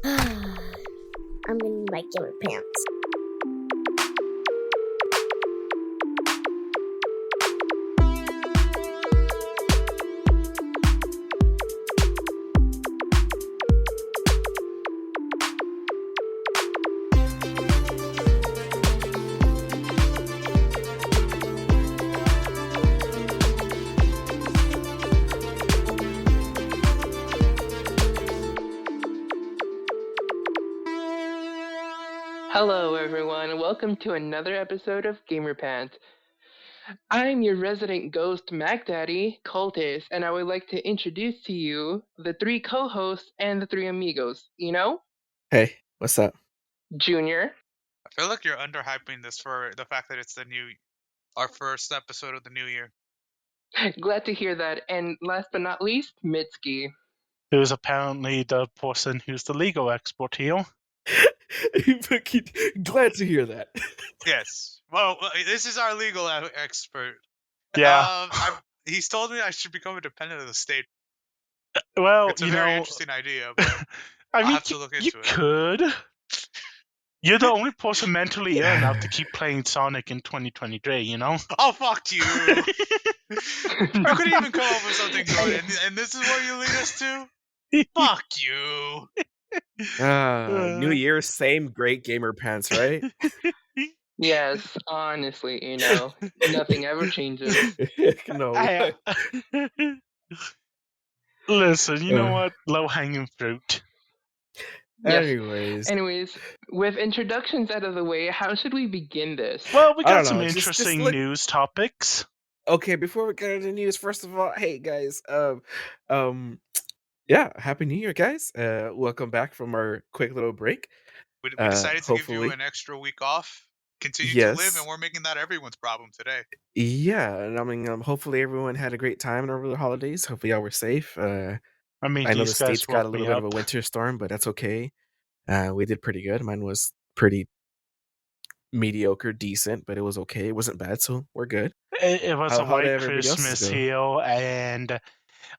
I'm in my gamer pants. Hello, everyone, and welcome to another episode of Gamer Pants. I'm your resident ghost, Mac Daddy, Cultist, and I would like to introduce to you the three co-hosts and the three amigos. Hey, what's up? Junior, I feel like you're underhyping this for the fact that it's our first episode of the new year. glad to hear that, and last but not least, Mitsuki. Who's apparently the person who's the legal expert here. Glad to hear that. Yes. Well, this is our legal expert. Yeah. He's told me I should become a dependent of the state. Well, It's a very interesting idea, but I mean, have to look into you it. could. You're the only person mentally ill enough to keep playing Sonic in 2023, you know? Oh, fuck you! You couldn't even come up with something good, and this is what you lead us to? Fuck you! New Year, same great gamer pants, right? Yes, honestly, nothing ever changes. No. Listen, you know what? Low-hanging fruit. Yes. Anyways, with introductions out of the way, how should we begin this? Well, we got some interesting news topics. Okay, before we get into the news, first of all, hey guys, yeah, Happy New Year, guys. Welcome back from our quick little break. We decided to give you an extra week off, continue to live, and we're making that everyone's problem today. Yeah, and I mean, hopefully everyone had a great time over the holidays. Hopefully y'all were safe. I know the States got a little bit of a winter storm, but that's okay. We did pretty good. Mine was pretty mediocre, decent, but it was okay. It wasn't bad, so we're good. It was a white Christmas here, and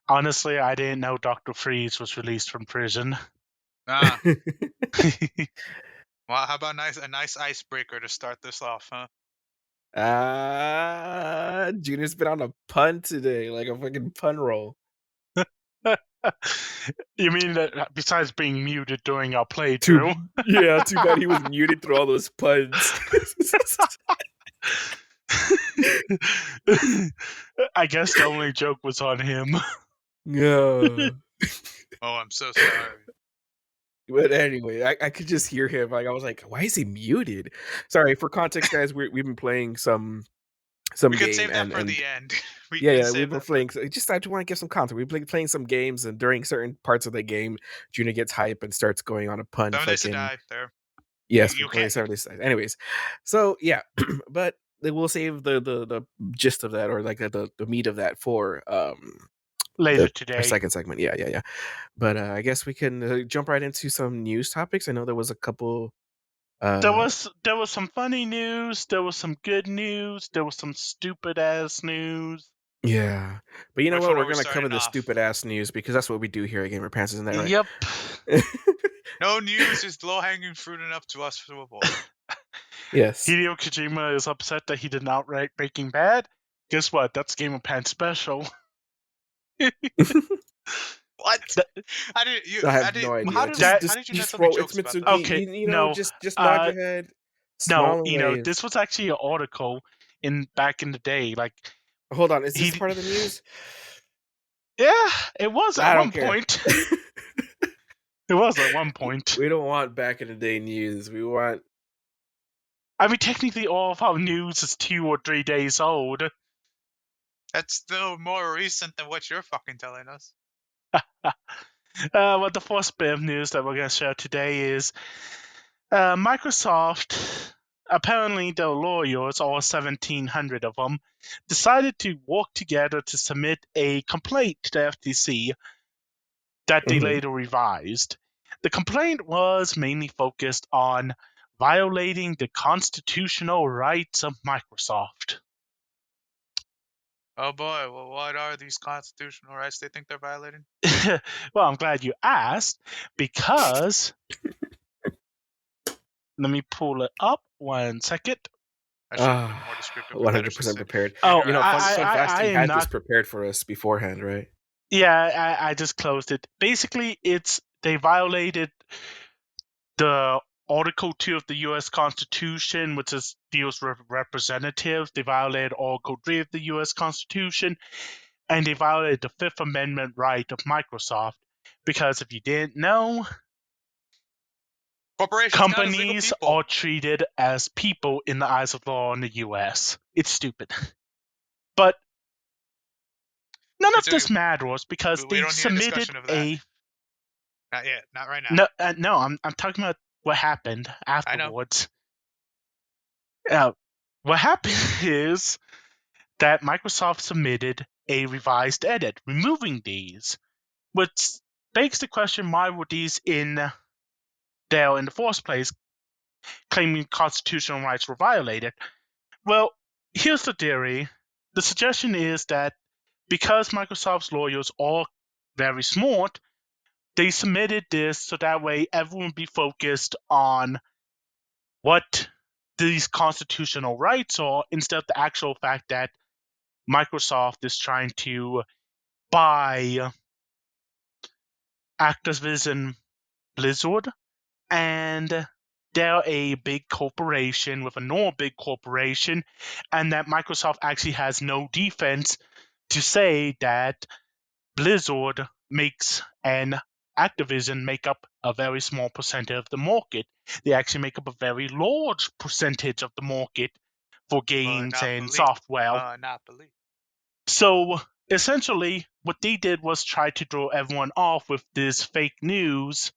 honestly, I didn't know Dr. Freeze was released from prison. Well, how about a nice icebreaker to start this off, huh? Junior's been on a pun today, like a fucking pun roll. You mean that besides being muted during our playthrough? Yeah, too bad he was muted through all those puns. I guess the only joke was on him. No. Oh, I'm so sorry. But anyway, I could just hear him. Like I was like, why is he muted? Sorry, for context, guys, we've been playing some we game. We can save that for the end. We've been playing. I just want to give some content. We've been playing some games, and during certain parts of the game, Junior gets hype and starts going on a pun. Don't they die there? Yes, you can't. Anyways, so yeah, but we'll save the gist of that, or like the meat of that for later today. Our second segment. Yeah. But I guess we can jump right into some news topics. I know there was a couple. There was some funny news. There was some good news. There was some stupid ass news. Yeah, but you know what? We're gonna cover the stupid ass news because that's what we do here at Gamer Pants, isn't that right? Yep. No news is low hanging fruit enough to us to avoid. Yes. Hideo Kojima is upset that he did not write Breaking Bad. Guess what? That's Gamer Pants special. What? I have no idea. How did you not tell me jokes about that? Okay, just nod your head. No, this was actually an article back in the day. Like, hold on, is this part of the news? Yeah, it was at one point. It was at one point. We don't want back in the day news. We want. I mean, technically, all of our news is 2 or 3 days old. That's still more recent than what you're fucking telling us. Well, the first bit of news that we're going to share today is Microsoft, apparently their lawyers, all 1,700 of them, decided to work together to submit a complaint to the FTC that they later revised. The complaint was mainly focused on violating the constitutional rights of Microsoft. Oh boy, well, what are these constitutional rights they think they're violating? Well, I'm glad you asked, because let me pull it up 1 second. I should have been more descriptive. 100% prepared. Oh, fun fact, I he am had not this prepared for us beforehand, right? Yeah, I just closed it. Basically, they violated the Article 2 of the U.S. Constitution, which deals with representatives. They violated Article 3 of the U.S. Constitution, and they violated the Fifth Amendment right of Microsoft. Because if you didn't know, companies are treated as people in the eyes of the law in the U.S. It's stupid. But none of this matters because they submitted a... Not yet. Not right now. No, I'm talking about what happened afterwards. What happened is that Microsoft submitted a revised edit, removing these, which begs the question: why were these in there in the first place, claiming constitutional rights were violated? Well, here's the theory. The suggestion is that because Microsoft's lawyers are very smart, they submitted this so that way everyone would be focused on what these constitutional rights are instead of the actual fact that Microsoft is trying to buy Activision Blizzard, and they're a big corporation with another big corporation, and that Microsoft actually has no defense to say that Blizzard makes and Activision make up a very small percentage of the market. They actually make up a very large percentage of the market for games and software. So essentially, what they did was try to throw everyone off with this fake news,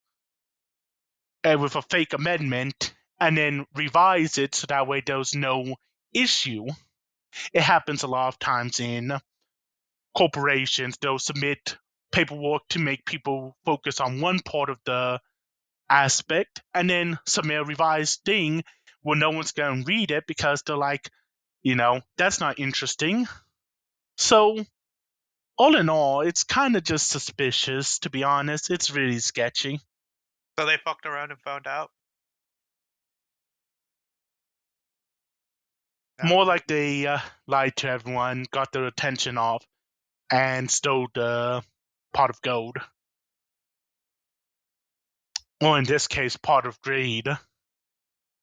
with a fake amendment, and then revise it so that way there's no issue. It happens a lot of times in corporations. They'll submit paperwork to make people focus on one part of the aspect, and then submit a revised thing where no one's going to read it because they're like, that's not interesting. So all in all, it's kind of just suspicious, to be honest. It's really sketchy. So they fucked around and found out? More like they lied to everyone, got their attention off, and stole the pot of gold. Or in this case, pot of greed.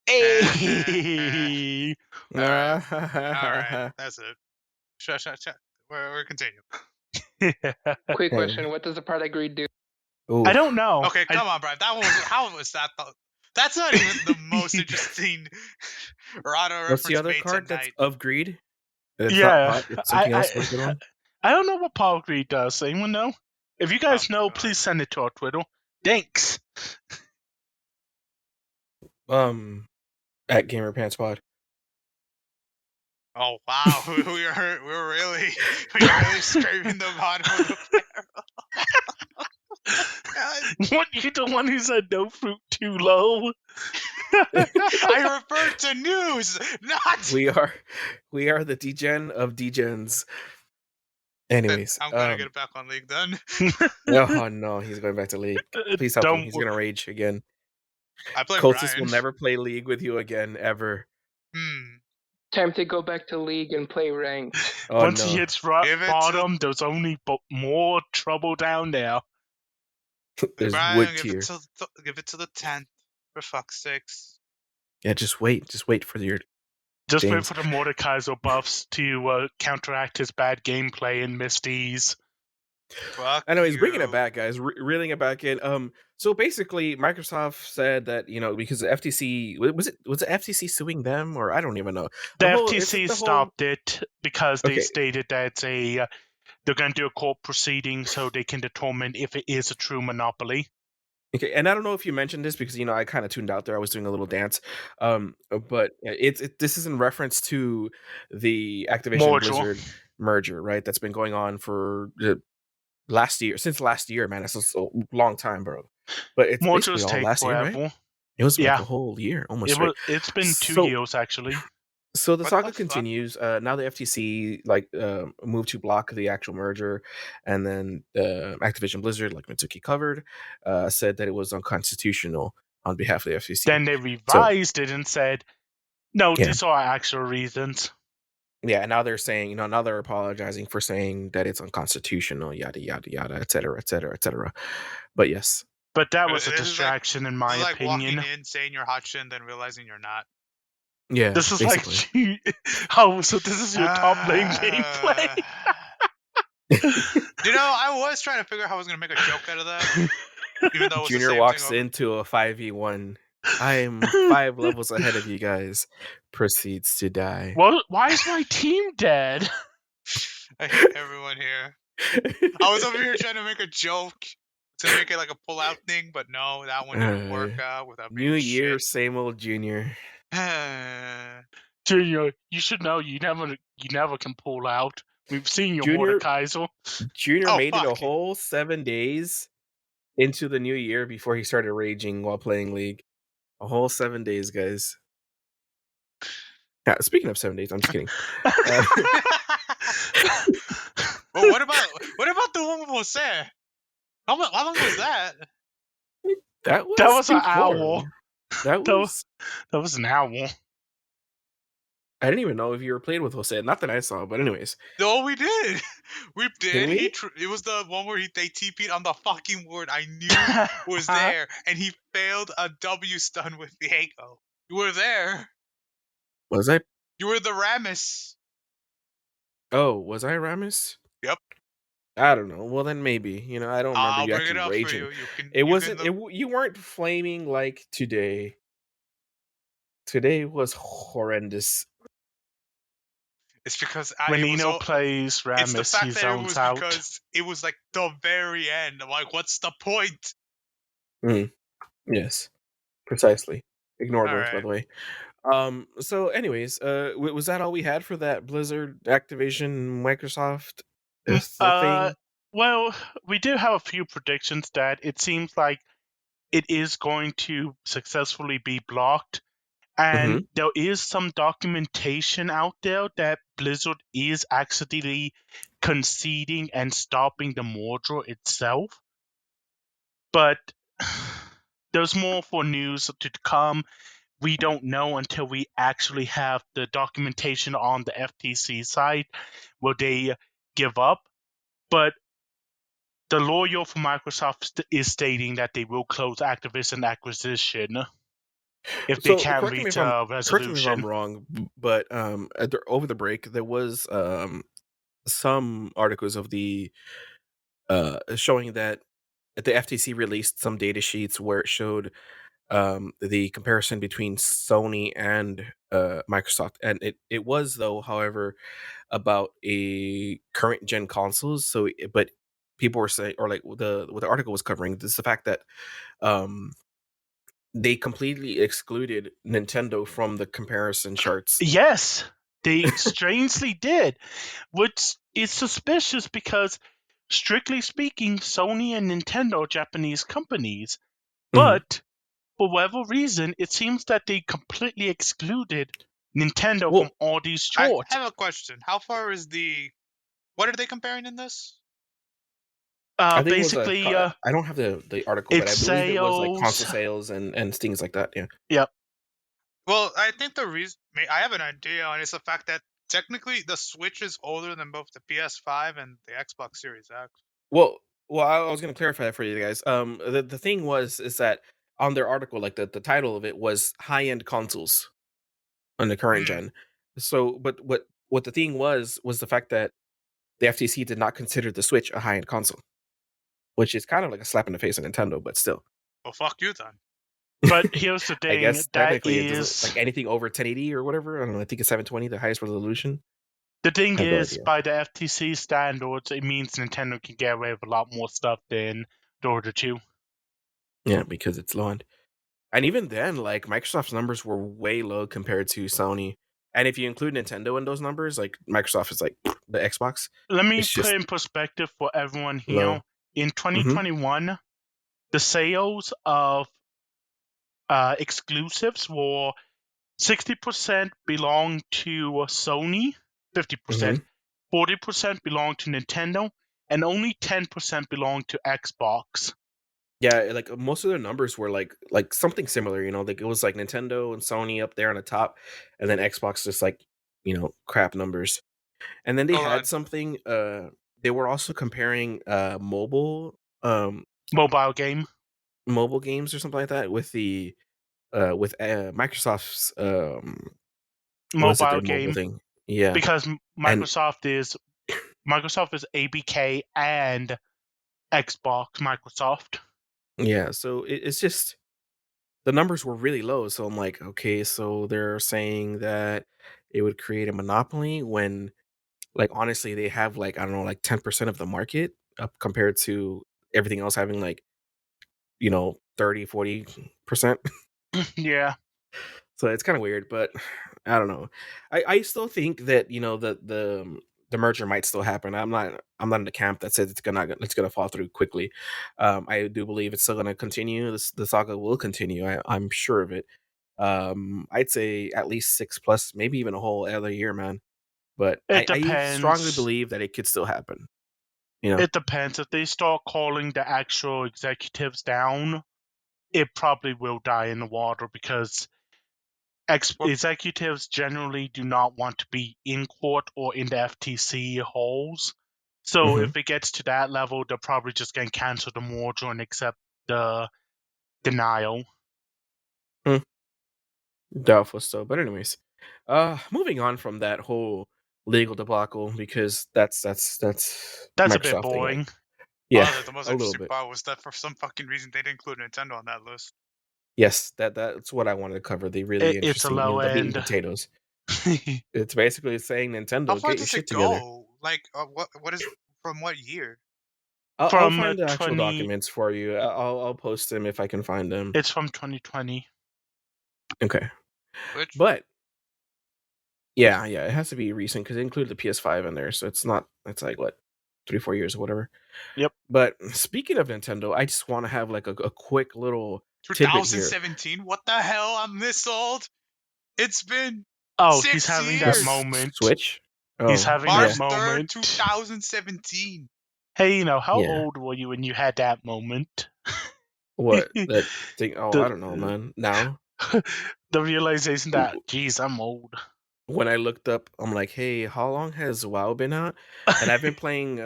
Hey! All right. That's it. Shut. We're continuing. Quick question: what does the pot of greed do? Ooh. I don't know. Okay, come on, Brian. How was that? That's not even the most interesting Rado reference. What's the other card that's of greed? It's something else. I don't know what pot of greed does. Anyone know? If you guys know, please send it to our Twitter. Thanks. At GamerPantsPod. Oh wow, we were really scraping the bottom of the barrel. What, you the one who said no fruit too low? I referred to news, not. We are the degen of degens. Anyways, I'm gonna get back on League then. Oh no, he's going back to League. Please help him. He's gonna rage again. I play Cultist will never play League with you again, ever. Time to go back to League and play ranked. Once he hits rock bottom, there's only more trouble down there. There's Brian, wood tier. Give it to the 10th, for fuck's sakes. Yeah, just wait for your. Just wait for the Mordekaiser buffs to counteract his bad gameplay and misdeeds. I know he's bringing it back, guys. Reeling it back in. So basically, Microsoft said that because the FTC was it FTC suing them, or I don't even know. The FTC stopped it because they stated that they're going to do a court proceeding so they can determine if it is a true monopoly. Okay, and I don't know if you mentioned this because I kind of tuned out there. I was doing a little dance, but this is in reference to the Activision Blizzard merger, right? That's been going on for since last year, man. It's a long time, bro. But it's basically all last year, right? It was like a whole year, almost. It's been 2 years actually. So the What saga the fuck? continues. Now the FTC moved to block the actual merger, and then Activision Blizzard, like Mitsuki covered, said that it was unconstitutional on behalf of the FTC. Then they revised it and said, no, Yeah. these are actual reasons. Yeah, and now they're saying, now they're apologizing for saying that it's unconstitutional, yada yada yada, et cetera, et cetera, et cetera. But yes. But that was a This is distraction, in my It's like opinion. walking in, saying you're hot shit, and then realizing you're not. Yeah, This is basically. so this is your top lane gameplay? I was trying to figure out how I was going to make a joke out of that. Even though it was Junior the same walks thing into a 5v1. I'm 5 levels ahead of you guys. Proceeds to die. Well, why is my team dead? I hate everyone here. I was over here trying to make a joke to make it like a pull-out thing, but no, that one didn't work out without being New year, shit. same old Junior. Junior, you should know you never can pull out. We've seen your Junior- Mordekaiser. Junior Oh, made it a fuck. whole 7 days into the new year before he started raging while playing League. A whole 7 days, guys. Yeah, speaking of 7 days, I'm just kidding. Well, what about the one with Jose? How long was that? That was an before. hour. That was an hour. I didn't even know if you were playing with Jose. Not that I saw, but anyways. No, we did. We did. we? It was the one where they TP'd on the fucking word I knew was there, and he failed a W stun with Diego. You were there. Was I? You were the Ramus. Oh, was I Ramus? Yep. I don't know. Well, then maybe. I don't remember I'll you bring it actually up raging. for you. It wasn't. You weren't flaming like today. Today was horrendous. It's because when Nino plays Ramus, it's the fact he that zones it was out. because it was like the very end. I'm like, what's the point? Yes, precisely. Ignore words, by right. the way. So, anyways, was that all we had for that Blizzard, Activision, Microsoft thing? Well, we do have a few predictions that it seems like it is going to successfully be blocked. And there is some documentation out there that Blizzard is actually conceding and stopping the merger itself. But there's more for news to come. We don't know until we actually have the documentation on the FTC site. Will they give up? But the lawyer for Microsoft is stating that they will close Activision acquisition if they can't reach a resolution. Correct me if I'm wrong, but over the break there was some articles of the showing that the FTC released some data sheets where it showed the comparison between Sony and Microsoft, and it was though, however, about a current gen consoles. So, but people were saying, or like what the article was covering, this is the fact that they completely excluded Nintendo from the comparison charts. Yes, they strangely did, which is suspicious because, strictly speaking, Sony and Nintendo are Japanese companies. But for whatever reason, it seems that they completely excluded Nintendo from all these charts. I have a question. How far is what are they comparing in this? Basically, I don't have the article, but I believe it was like console sales and things like that. Yeah. Yep. Well, I think the reason I have an idea, and it's the fact that technically the Switch is older than both the PS5 and the Xbox Series X. Well, I was going to clarify that for you guys. The thing is that on their article, like the title of it was high end consoles on the current gen. So, but what the thing was the fact that the FTC did not consider the Switch a high end console, which is kind of like a slap in the face of Nintendo, but still. Well, fuck you then. But here's the thing. I guess technically it is like anything over 1080 or whatever. I don't know. I think it's 720, the highest resolution. The thing is, by the FTC standards, it means Nintendo can get away with a lot more stuff than the other two. Yeah, because it's low end. And even then, like, Microsoft's numbers were way low compared to Sony. And if you include Nintendo in those numbers, like, Microsoft is like the Xbox. Let me put in perspective for everyone here. Low. In 2021, the sales of exclusives were 60% belong to Sony, 50%, 40% belong to Nintendo, and only 10% belong to Xbox. Yeah, like most of their numbers were like something similar, you know, like it was like Nintendo and Sony up there on the top, and then Xbox just like, you know, crap numbers. And then they Hold had on. something, they were also comparing mobile games or something like that with the with Microsoft's was it mobile their mobile game, thing? Yeah. because And Microsoft is ABK and Xbox Microsoft. yeah, so it's just the numbers were really low. So I'm like, okay, so they're saying that it would create a monopoly when, like, honestly, they have like, I don't know, like 10% of the market up compared to everything else having like, you know, 30-40%. Yeah. So it's kind of weird, but I don't know. I still think that, you know, the merger might still happen. I'm not in the camp that says it's gonna fall through quickly. I do believe it's still gonna continue. The saga will continue. I'm sure of it. I'd say at least 6+, maybe even a whole other year, man. But It I strongly depends. believe that it could still happen. You know, It depends. If they start calling the actual executives down, it probably will die in the water, because executives generally do not want to be in court or in the FTC halls. So if it gets to that level, they're probably just going to cancel the merger and accept the denial. doubtful still. But anyways, moving on from that whole legal debacle, because that's a Microsoft bit thing, boring. right? Yeah, Honestly, the most a little interesting bit. part was that for some fucking reason they didn't include Nintendo on that list. Yes, that's what I wanted to cover. The really It's a interesting, you know, low the meat and end. potatoes. It's basically saying How Nintendo, far get your does shit it together. go? Like, what is from what year? I'll From find the actual documents for you. I'll post them if I can find them. It's from 2020. Okay, Which? but yeah, it has to be recent because it included the PS5 in there, so it's not. It's like what, 3-4 years or whatever. Yep. But speaking of Nintendo, I just want to have like a quick little tidbit here. 2017? What the hell? I'm this old. It's been He's 6 having years. that moment. Switch. He's having March that moment. 3rd, 2017. Hey, you know, how Yeah. old were you when you had that moment? What that thing? Oh, I The- don't know, man. Now, The realization that, geez, I'm old. when I looked up, I'm like, hey, how long has WoW been out? And I've been playing.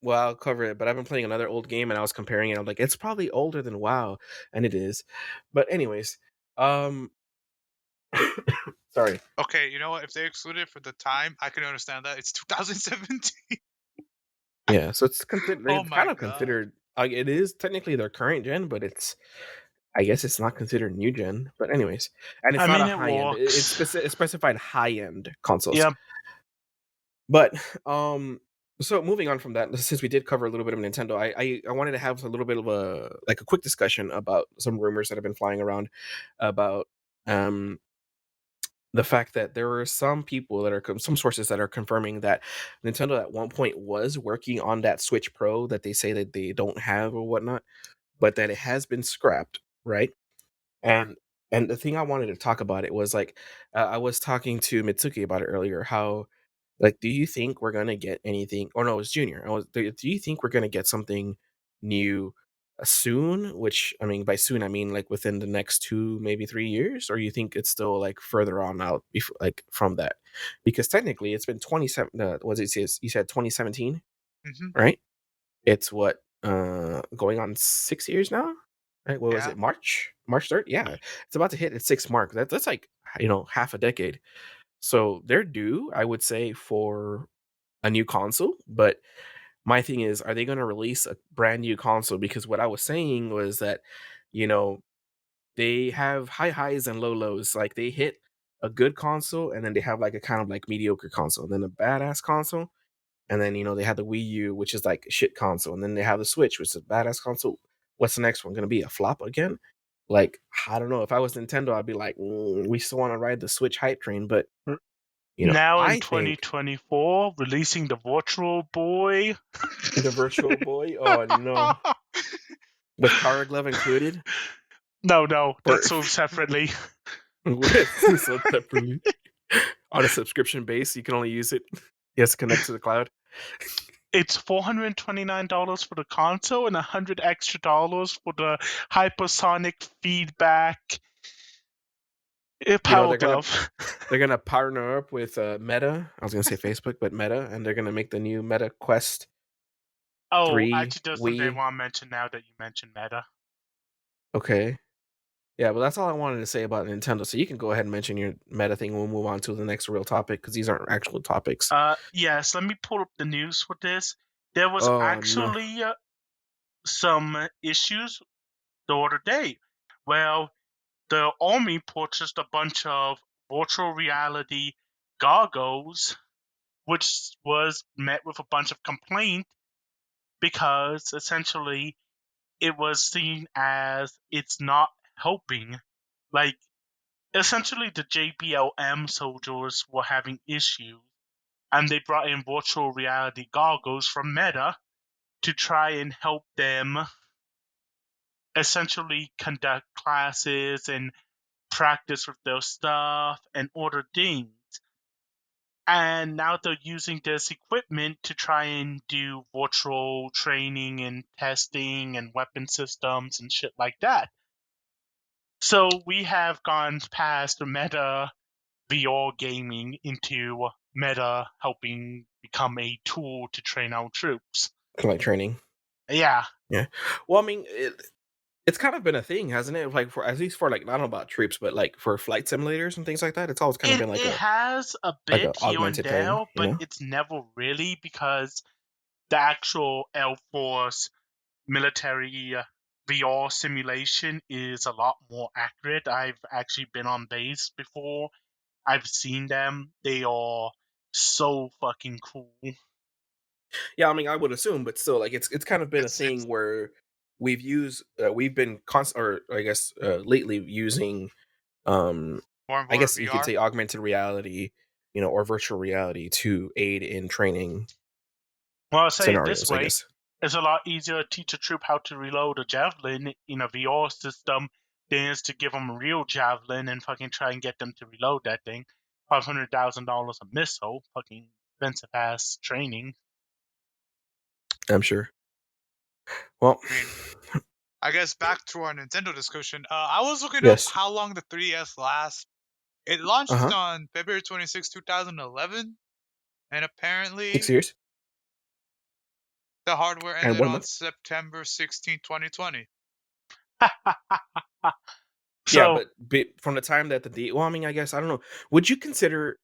Well, I'll cover it, but I've been playing another old game, and I was comparing it. I'm like, it's probably older than WoW, and it is. But anyways, sorry. Okay, you know what? If they exclude it for the time, I can understand that. It's 2017. Yeah, so it's Oh it's my kind of God. considered. Like, it is technically their current gen, but I guess it's not considered new gen. But anyways, and it's not a it high end. It's works. specified high end consoles. Yep. But so moving on from that, since we did cover a little bit of Nintendo, I wanted to have a little bit of a quick discussion about some rumors that have been flying around about the fact that there are some people that are some sources that are confirming that Nintendo at one point was working on that Switch Pro that they say that they don't have or whatnot, but that it has been scrapped, right? And the thing I wanted to talk about it was like, I was talking to Mitsuki about it earlier. How, like, do you think we're gonna get anything? Or no, it was Junior. Do you think we're gonna get something new soon? Which, I mean, by soon I mean like within the next 2, maybe 3 years, or you think it's still like further on out, before, like from that? Because technically it's been 27. What did it say? You said 2017, right? It's what, going on 6 years now, right? What was it? March 3rd? Yeah, it's about to hit its 6th mark. That's like, you know, half a decade. So they're due, I would say, for a new console. But my thing is, are they going to release a brand new console? Because what I was saying was that, you know, they have high highs and low lows. Like, they hit a good console, and then they have like a kind of like mediocre console, and then a badass console. And then, you know, they have the Wii U, which is like a shit console. And then they have the Switch, which is a badass console. What's the next one going to be? A flop again? Like, I don't know. If I was Nintendo, I'd be like, we still want to ride the Switch hype train. But, you know, Now in I think 2024, releasing the Virtual Boy. the Virtual Boy, oh no, with Power Glove included. No, that's sold separately. It's sold separately. On a subscription base, you can only use it. Yes, connect to the cloud. It's $429 for the console and $100 extra for the hypersonic feedback power glove. They're gonna partner up with Meta. I was gonna say Facebook, but Meta, and they're gonna make the new Meta Quest. Actually, there's something I want to mention now that you mentioned Meta. Okay. Yeah, but that's all I wanted to say about Nintendo. So you can go ahead and mention your Meta thing. We'll move on to the next real topic because these aren't actual topics. Yes, let me pull up the news for this. There was actually some issues the other day. Well, the Army purchased a bunch of virtual reality goggles, which was met with a bunch of complaint because essentially it was seen as it's not helping. Like, essentially the JBLM soldiers were having issues, and they brought in virtual reality goggles from Meta to try and help them essentially conduct classes and practice with their stuff and other things. And now they're using this equipment to try and do virtual training and testing and weapon systems and shit like that. So we have gone past the Meta VR gaming into Meta helping become a tool to train our troops. Like training. Yeah. Yeah. Well, I mean, it's kind of been a thing, hasn't it? Like for at least for like, I don't know about troops, but like for flight simulators and things like that, it's always kind of been like it has a bit like here and there, thing, but it's never really, because the actual Air Force military VR simulation is a lot more accurate. I've actually been on base before. I've seen them. They are so fucking cool. Yeah, I mean, I would assume, but still, like it's kind of been a thing where we've been lately using I guess VR? You could say augmented reality, or virtual reality to aid in training. Well, I'll say it this way: it's a lot easier to teach a troop how to reload a javelin in a VR system than it is to give them a real javelin and fucking try and get them to reload that thing. $500,000 a missile, fucking expensive ass training. I'm sure. Well, I guess back to our Nintendo discussion. I was looking up how long the 3DS lasts. It launched on February 26, 2011, and apparently 6 years. The hardware ended on September 16, 2020. Yeah, but from the time that I guess, I don't know. Would you consider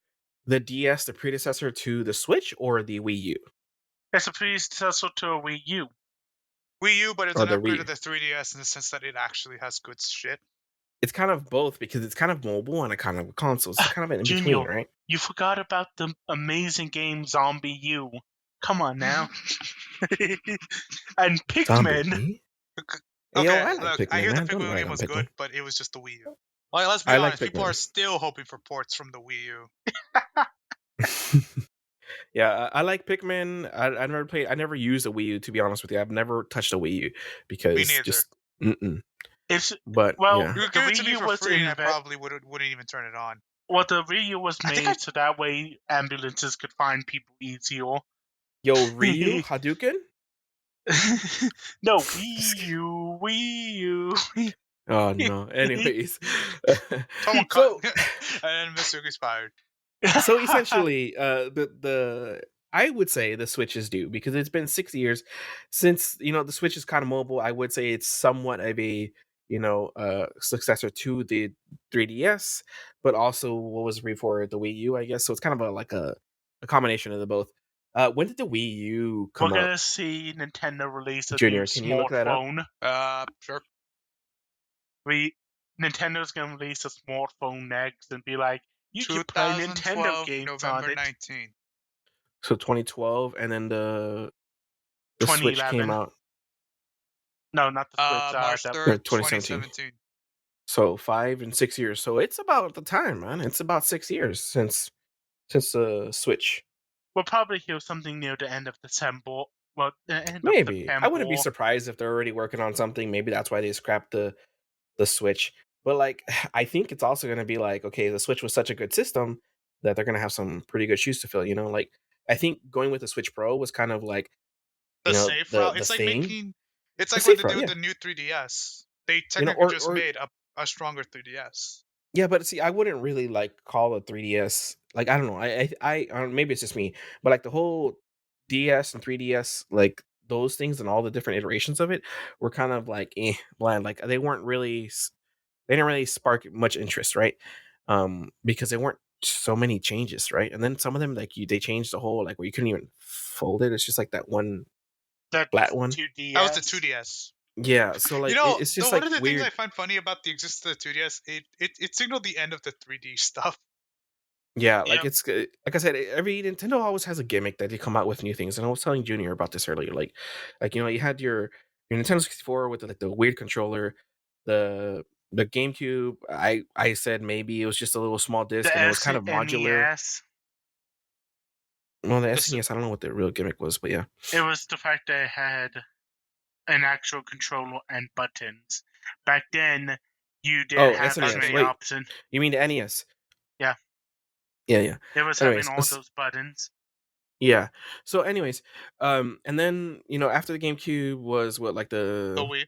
the DS the predecessor to the Switch or the Wii U? It's a predecessor to a Wii U. Wii U, but it's an upgrade of the 3DS in the sense that it actually has good shit. It's kind of both, because it's kind of mobile and a kind of a console. It's kind of in between, right? You forgot about the amazing game Zombie U. Come on now. And Pikmin. Okay, look, I hear the Pikmin game was good, but it was just the Wii U. Like, let's be honest, people are still hoping for ports from the Wii U. Yeah, I like Pikmin. I never used a Wii U, to be honest with you. I've never touched a Wii U because just But you could give it to me for free, and I probably wouldn't even turn it on. Well, the Wii U was made so that way ambulances could find people easier. Yo, Ryu Hadouken? No, Wii U. Oh no. Anyways, someone cut, and Mitsuki's fired. So essentially, I would say the Switch is due, because it's been 6 years since the Switch is kind of mobile. I would say it's somewhat of a successor to the 3DS, but also what was before the Wii U, I guess. So it's kind of a combination of the both. When did the Wii U come out? We're gonna see Nintendo release a Junior, new can you look that up? Sure. Nintendo's gonna release a smartphone next and be like, you can play Nintendo games November on it. 19. So 2012, and then the Switch came out. No, not the Switch. March 3rd, 2017. So 5 and 6 years. So it's about the time, man. It's about 6 years since the Switch. We'll probably hear something near the end of December. Well, the end maybe. of September. I wouldn't be surprised if they're already working on something. Maybe that's why they scrapped the Switch. But like, I think it's also going to be like, okay, the Switch was such a good system that they're going to have some pretty good shoes to fill. You know, like I think going with the Switch Pro was kind of like, The safe route. the It's like thing. making. It's The like what they safe do route, with yeah. the new 3DS. They You know, technically just made a stronger 3DS. Yeah, but see, I wouldn't really like call a 3DS like I don't know. I maybe it's just me, but like the whole DS and 3DS, like those things and all the different iterations of it were kind of like bland. Like they weren't really they didn't really spark much interest, right? Because there weren't so many changes, right? And then some of them like they changed the whole like where you couldn't even fold it. It's just like that one flat one. 2DS. That was the 2DS. Yeah, so like it's just one like of the weird. things I find funny about the existence of the 2DS, it signaled the end of the 3D stuff. Yeah, like it's like I said, every Nintendo always has a gimmick that they come out with new things. And I was telling Junior about this earlier. Like you know, you had your Nintendo 64 with like the weird controller, the GameCube. I said maybe it was just a little small disc and it was kind of modular. NES. Well, the SNES, I don't know what the real gimmick was, but yeah, it was the fact that it had an actual controller and buttons. Back then, you didn't have as many options. You mean the NES? Yeah. Yeah. It was having all those buttons. Yeah. So, anyways, and then you know after the GameCube was what like the Wii.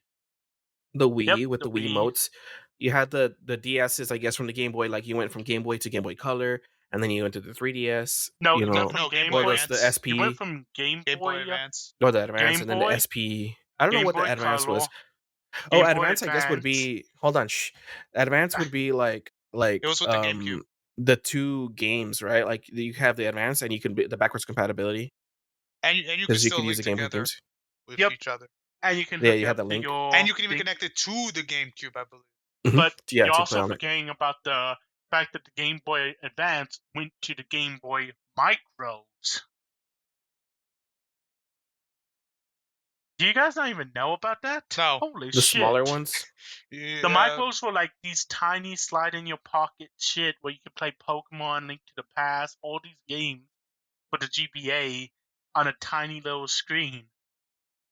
The Wii with the Wiimotes. You had the DSs, I guess, from the Game Boy. Like you went from Game Boy to Game Boy Color, and then you went to the 3DS. No, you know, no, Game Boy. The SP. You went from Game Boy Advance. Oh, the Advance, and then the SP. I don't know what the Advance was. Oh, Advance, I guess would be. Hold on, Advance would be like it was with the GameCube. The two games, right? Like you have the Advance, and you can be the backwards compatibility, and you can still use the Game Boy games with each other. And you can you have the link, and you can even connect it to the GameCube, I believe. Mm-hmm. But you're also forgetting about the fact that the Game Boy Advance went to the Game Boy Micros. Do you guys not even know about that? No. Holy shit. The smaller ones? The Micros were like these tiny slide in your pocket shit where you could play Pokemon, Link to the Past, all these games for the GBA on a tiny little screen.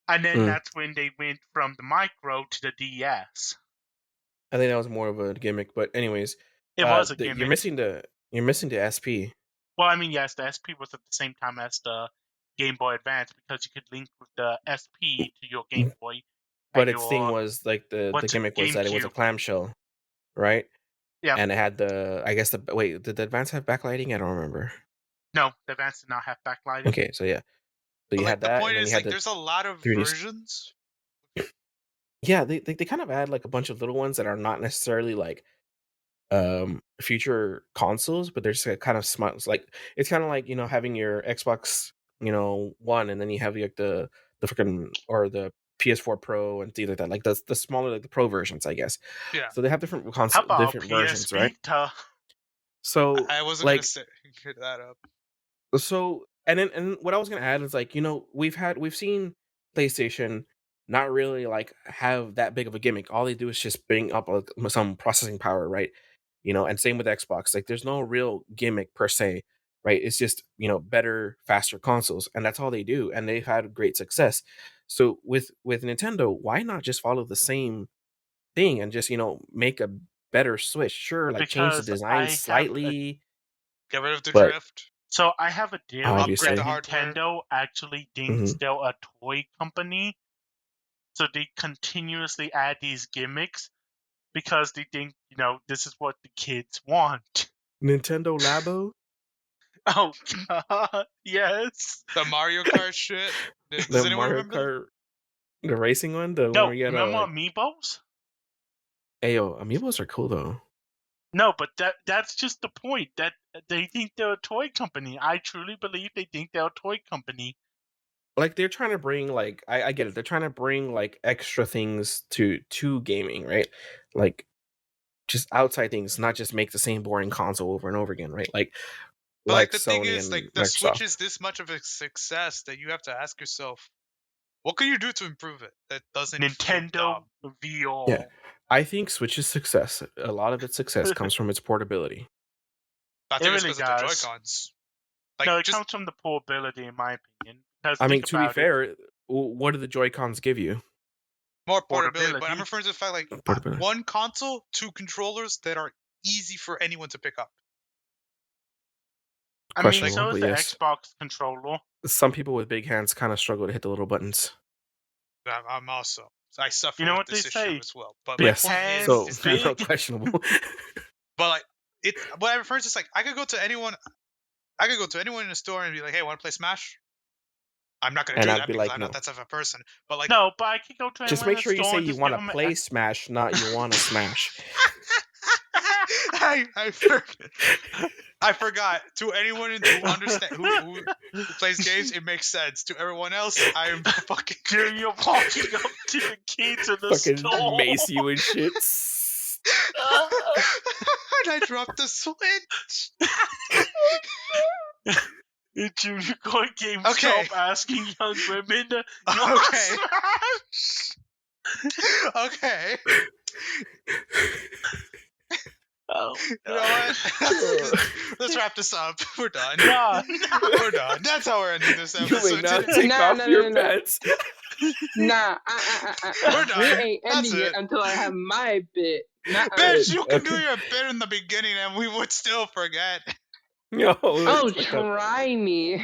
And then that's when they went from the Micro to the DS. I think that was more of a gimmick, but anyways, it was a gimmick. You're missing the SP. Well, I mean, yes, the SP was at the same time as the Game Boy Advance because you could link with the SP to your Game Boy. But its thing was like the gimmick was that it was a clamshell, right? Yeah. And it had did the Advance have backlighting? I don't remember. No, the Advance did not have backlighting. Okay, so yeah. So you had that. The point is, like, there's a lot of versions. Yeah, they kind of add like a bunch of little ones that are not necessarily like future consoles, but they're just kind of smart. It's like it's kind of like having your Xbox One, and then you have like the freaking or the PS4 Pro and things like that. Like the smaller like the Pro versions, I guess. Yeah. So they have different consoles, different versions, right? So I wasn't like gonna hit that up. So and what I was gonna add is like we've seen PlayStation not really like have that big of a gimmick. All they do is just bring up some processing power, right? And same with Xbox. Like there's no real gimmick per se, right? It's just better, faster consoles, and that's all they do, and they've had great success. So with Nintendo, why not just follow the same thing and just make a better Switch? Sure, like change the design slightly, get rid of the drift. So I have a theory that Nintendo actually thinks they're a toy company. So they continuously add these gimmicks because they think, this is what the kids want. Nintendo Labo? Oh, God, yes. The Mario Kart shit? Does anyone remember? The racing one? Remember Amiibos? Ayo, Amiibos are cool, though. No, but that's just the point, that they think they're a toy company. I truly believe they think they're a toy company. Like, they're trying to bring, like, I get it. They're trying to bring, like, extra things to gaming, right? Like, just outside things, not just make the same boring console over and over again, right? Like the Sony thing is, like, the Microsoft. Switch is this much of a success that you have to ask yourself, what can you do to improve it that doesn't Nintendo VR? Yeah. I think Switch's success, a lot of its success comes from its portability. I think it's because of the Joy-Cons. Like, no, it comes from the portability, in my opinion. I mean, to be fair, what do the Joy-Cons give you? More portability, but I'm referring to the fact like one console, 2 controllers that are easy for anyone to pick up. I mean, so is the Xbox controller. Some people with big hands kind of struggle to hit the little buttons. I'm also. I suffer with what this issue as well. But yes, my point so is that questionable. But like what I refer to is like I could go to anyone in the store and be like, "Hey, want to play Smash?" I'm not gonna do that because I'm not that type of person. But like, no, but I can go to. Just make sure you say you want to play Smash, not you want to Smash. I forgot. To anyone who understand who plays games, it makes sense. To everyone else, I'm fucking. You're walking up to the key to the store. Mace you and shit. And I dropped the Switch. You go to GameStop asking young women. Okay. Okay. Oh, you know what? Let's wrap this up. We're done. We're done. That's how we're ending this episode. You may not take off your pants. Nah, we're done. We ain't ending it until I have my bit. Bitch, you can do your bit in the beginning and we would still forget. No, try me.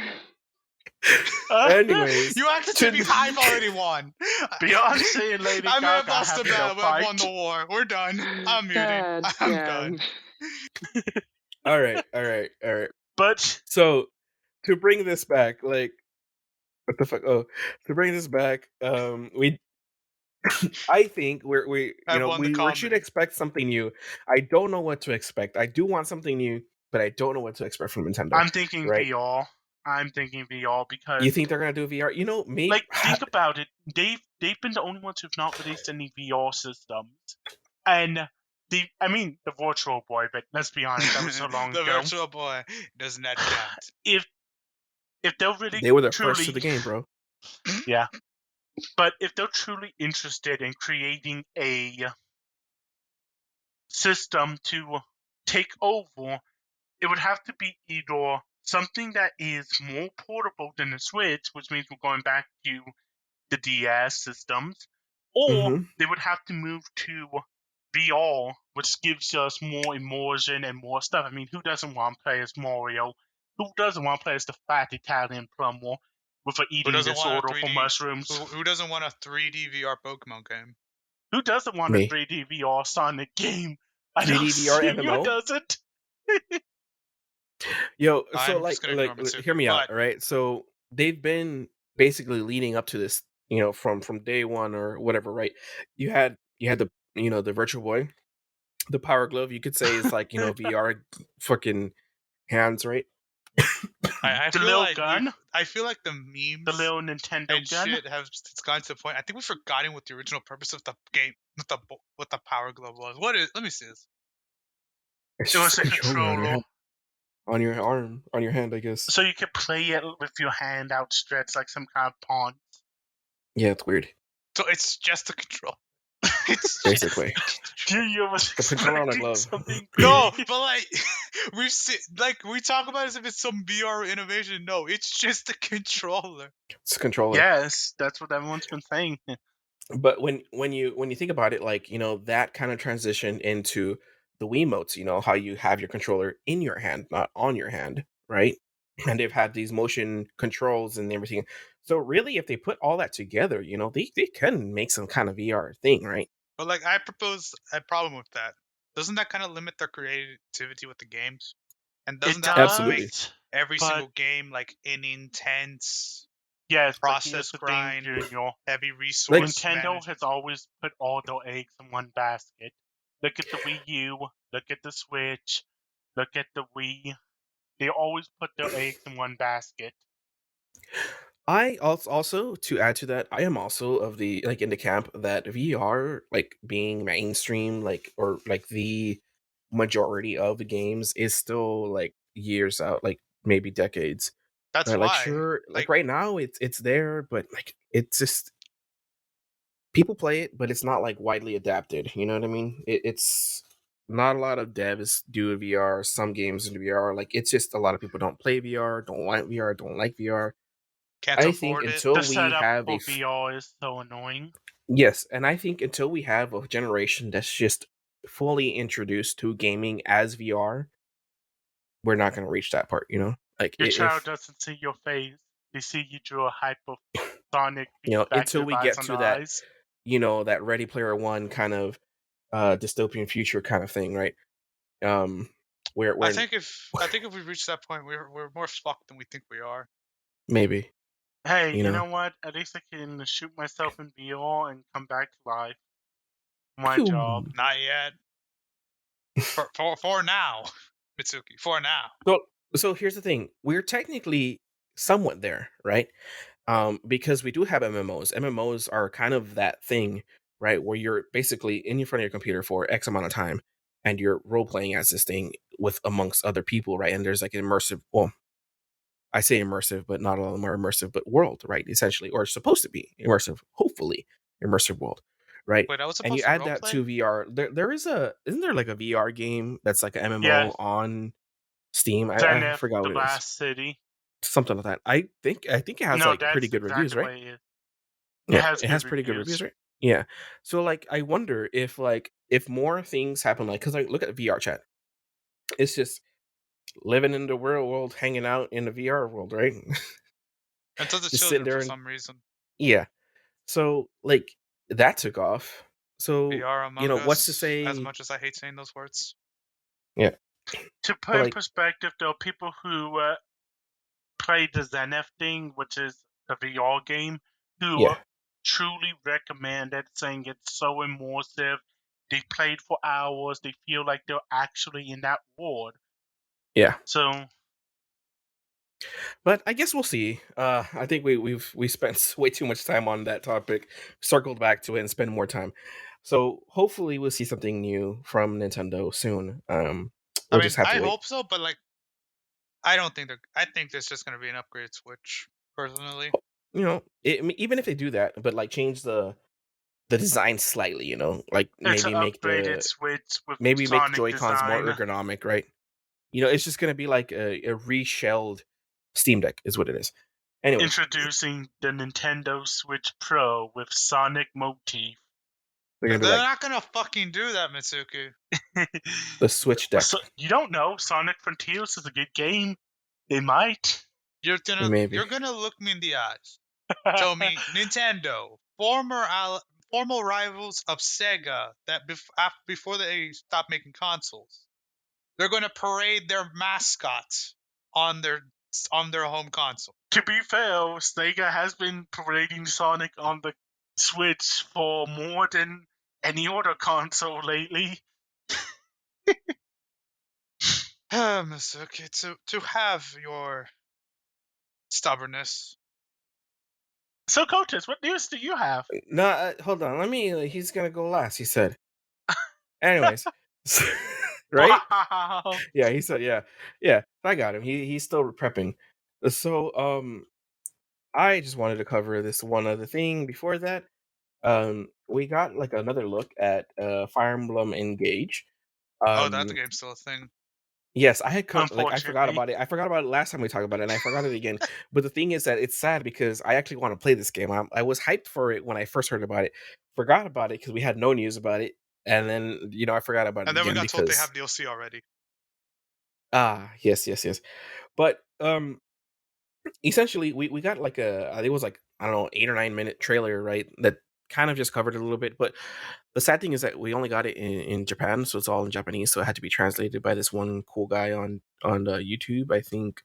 Anyways, you actually be highballing one. Beyonce and Lady Gaga have lost the battle. We won the war. We're done. I'm muted. I'm done. All right. But so to bring this back, like, what the fuck? Oh, to bring this back, we. I think we should expect something new. I don't know what to expect. I do want something new, but I don't know what to expect from Nintendo. I'm thinking VR. I'm thinking VR because you think they're gonna do VR? You know, maybe like think about it. They've been the only ones who've not released any VR systems, and the Virtual Boy. But let's be honest, that was so long ago. The Virtual Boy does not count. If they're really, they were the first to the game, bro. Yeah, but if they're truly interested in creating a system to take over, it would have to be either something that is more portable than the Switch, which means we're going back to the DS systems, or they would have to move to VR, which gives us more immersion and more stuff. I mean, who doesn't want to play as Mario? Who doesn't want to play as the fat Italian plumber with an eating disorder for mushrooms? Who doesn't want a 3D VR Pokemon game? Who doesn't want a 3D VR Sonic game? 3D VR MMO? Who doesn't? Yo, so like hear me out, all right? So they've been basically leading up to this, from day one or whatever, right? You had the the Virtual Boy, the Power Glove. You could say is like VR fucking hands, right? I the feel little like gun. I feel like the memes, the little Nintendo and gun, shit it's gotten to the point. I think we've forgotten what the original purpose of the game, what the Power Glove was. What is? Let me see this. It was a controller. On your arm, on your hand, I guess. So you could play it with your hand outstretched like some kind of pawn. Yeah, it's weird. So it's just a control. It's basically the controller on a glove. No, but like we've seen, like we talk about it as if it's some VR innovation. No, it's just a controller. It's a controller. Yes, that's what everyone's been saying. But when you think about it, like that kind of transition into the Wiimotes, how you have your controller in your hand, not on your hand, right? And they've had these motion controls and everything. So really, if they put all that together, they can make some kind of VR thing, right? But like, I propose a problem with that. Doesn't that kind of limit their creativity with the games? And doesn't that absolutely make every single game like an intense process grind, heavy resource? Nintendo has always put all their eggs in one basket. Look at the Wii U. Look at the Switch. Look at the Wii. They always put their eggs in one basket. I also to add to that, I am also of the in the camp that VR being mainstream or the majority of the games is still years out, maybe decades. That's right? why. Sure, right now it's there, but it's just people play it, but it's not widely adapted. You know what I mean? It's not a lot of devs do VR. Some games do VR. It's just a lot of people don't play VR, don't want VR, don't like VR. Can't afford it. The setup for VR is so annoying. Yes, and I think until we have a generation that's just fully introduced to gaming as VR, we're not going to reach that part, Like your child if doesn't see your face; they see you drew a hypersonic feedback until we device get on to the that, eyes. that Ready Player One kind of dystopian future kind of thing, right? Where I think if we reach that point, we're more fucked than we think we are. maybe. Hey, you know what? At least I can shoot myself in VR and come back to life. My job. Not yet. For now, Mitsuki. For now. So here's the thing: we're technically somewhat there, right? Because we do have MMOs. MMOs are kind of that thing, right, where you're basically in front of your computer for X amount of time, and you're role playing as this thing with amongst other people, right? And there's like an immersive. Well, I say immersive, but not all of them are immersive, but world, right? Essentially, or supposed to be immersive, hopefully immersive world, right? Wait, I was And you supposed to add role that play? to VR. There isn't there like a VR game that's like an MMO Yeah. on Steam? I Zenith, forgot what the it is. Last City. Something like that. I think it has No, like that's pretty good reviews, right? exactly it. Yeah, it has pretty good reviews, right? Yeah. So like, I wonder if more things happen, like, because like look at VR chat. It's just living in the real world, hanging out in the VR world, right? Until the Just children sitting there for and some reason. yeah. So like that took off. So VR Among Us, what's to say? as much as I hate saying those words. Yeah. To put in perspective, there are people who play the Zenith thing, which is the VR game, who truly recommend it, saying it's so immersive. They played for hours. They feel like they're actually in that world. Yeah. So, but I guess we'll see. I think we spent way too much time on that topic. Circled back to it and spend more time. So hopefully we'll see something new from Nintendo soon. We'll just have to I wait. hope so, but like, I don't think I think there's just gonna be an upgrade Switch. Personally, even if they do that, but like change the design slightly, like it's maybe an make upgraded Switch with make Sonic Joy-Cons more design. ergonomic, right? It's just gonna be like a reshelled Steam Deck, is what it is. Anyway, introducing the Nintendo Switch Pro with Sonic motif. they're not gonna fucking do that, Mitsuki. The Switch Deck. So, you don't know. Sonic Frontiers is a good game. They might. You're gonna look me in the eyes. Tell me, Nintendo, former rivals of Sega, that before they stopped making consoles, they're gonna parade their mascots on their home console. To be fair, Sega has been parading Sonic on the Switch for more than any other console lately. Mitsuki, to have your stubbornness. So, Kotis, what news do you have? No, hold on. He's gonna go last. He said. Anyways, right? Wow. Yeah, he said, yeah. I got him. He's still prepping. So, I just wanted to cover this one other thing before that. We got like another look at Fire Emblem Engage. That game's still a thing. Yes, I forgot about it. I forgot about it last time we talked about it, and I forgot it again. But the thing is that it's sad because I actually want to play this game. I was hyped for it when I first heard about it. Forgot about it because we had no news about it, and then I forgot about it. And then again we got because... told they have DLC already. Yes. But essentially, we got like it was like, I don't know, 8 or 9 minute trailer, right? That kind of just covered it a little bit. But the sad thing is that we only got it in Japan, so it's all in Japanese. So it had to be translated by this one cool guy on YouTube, I think.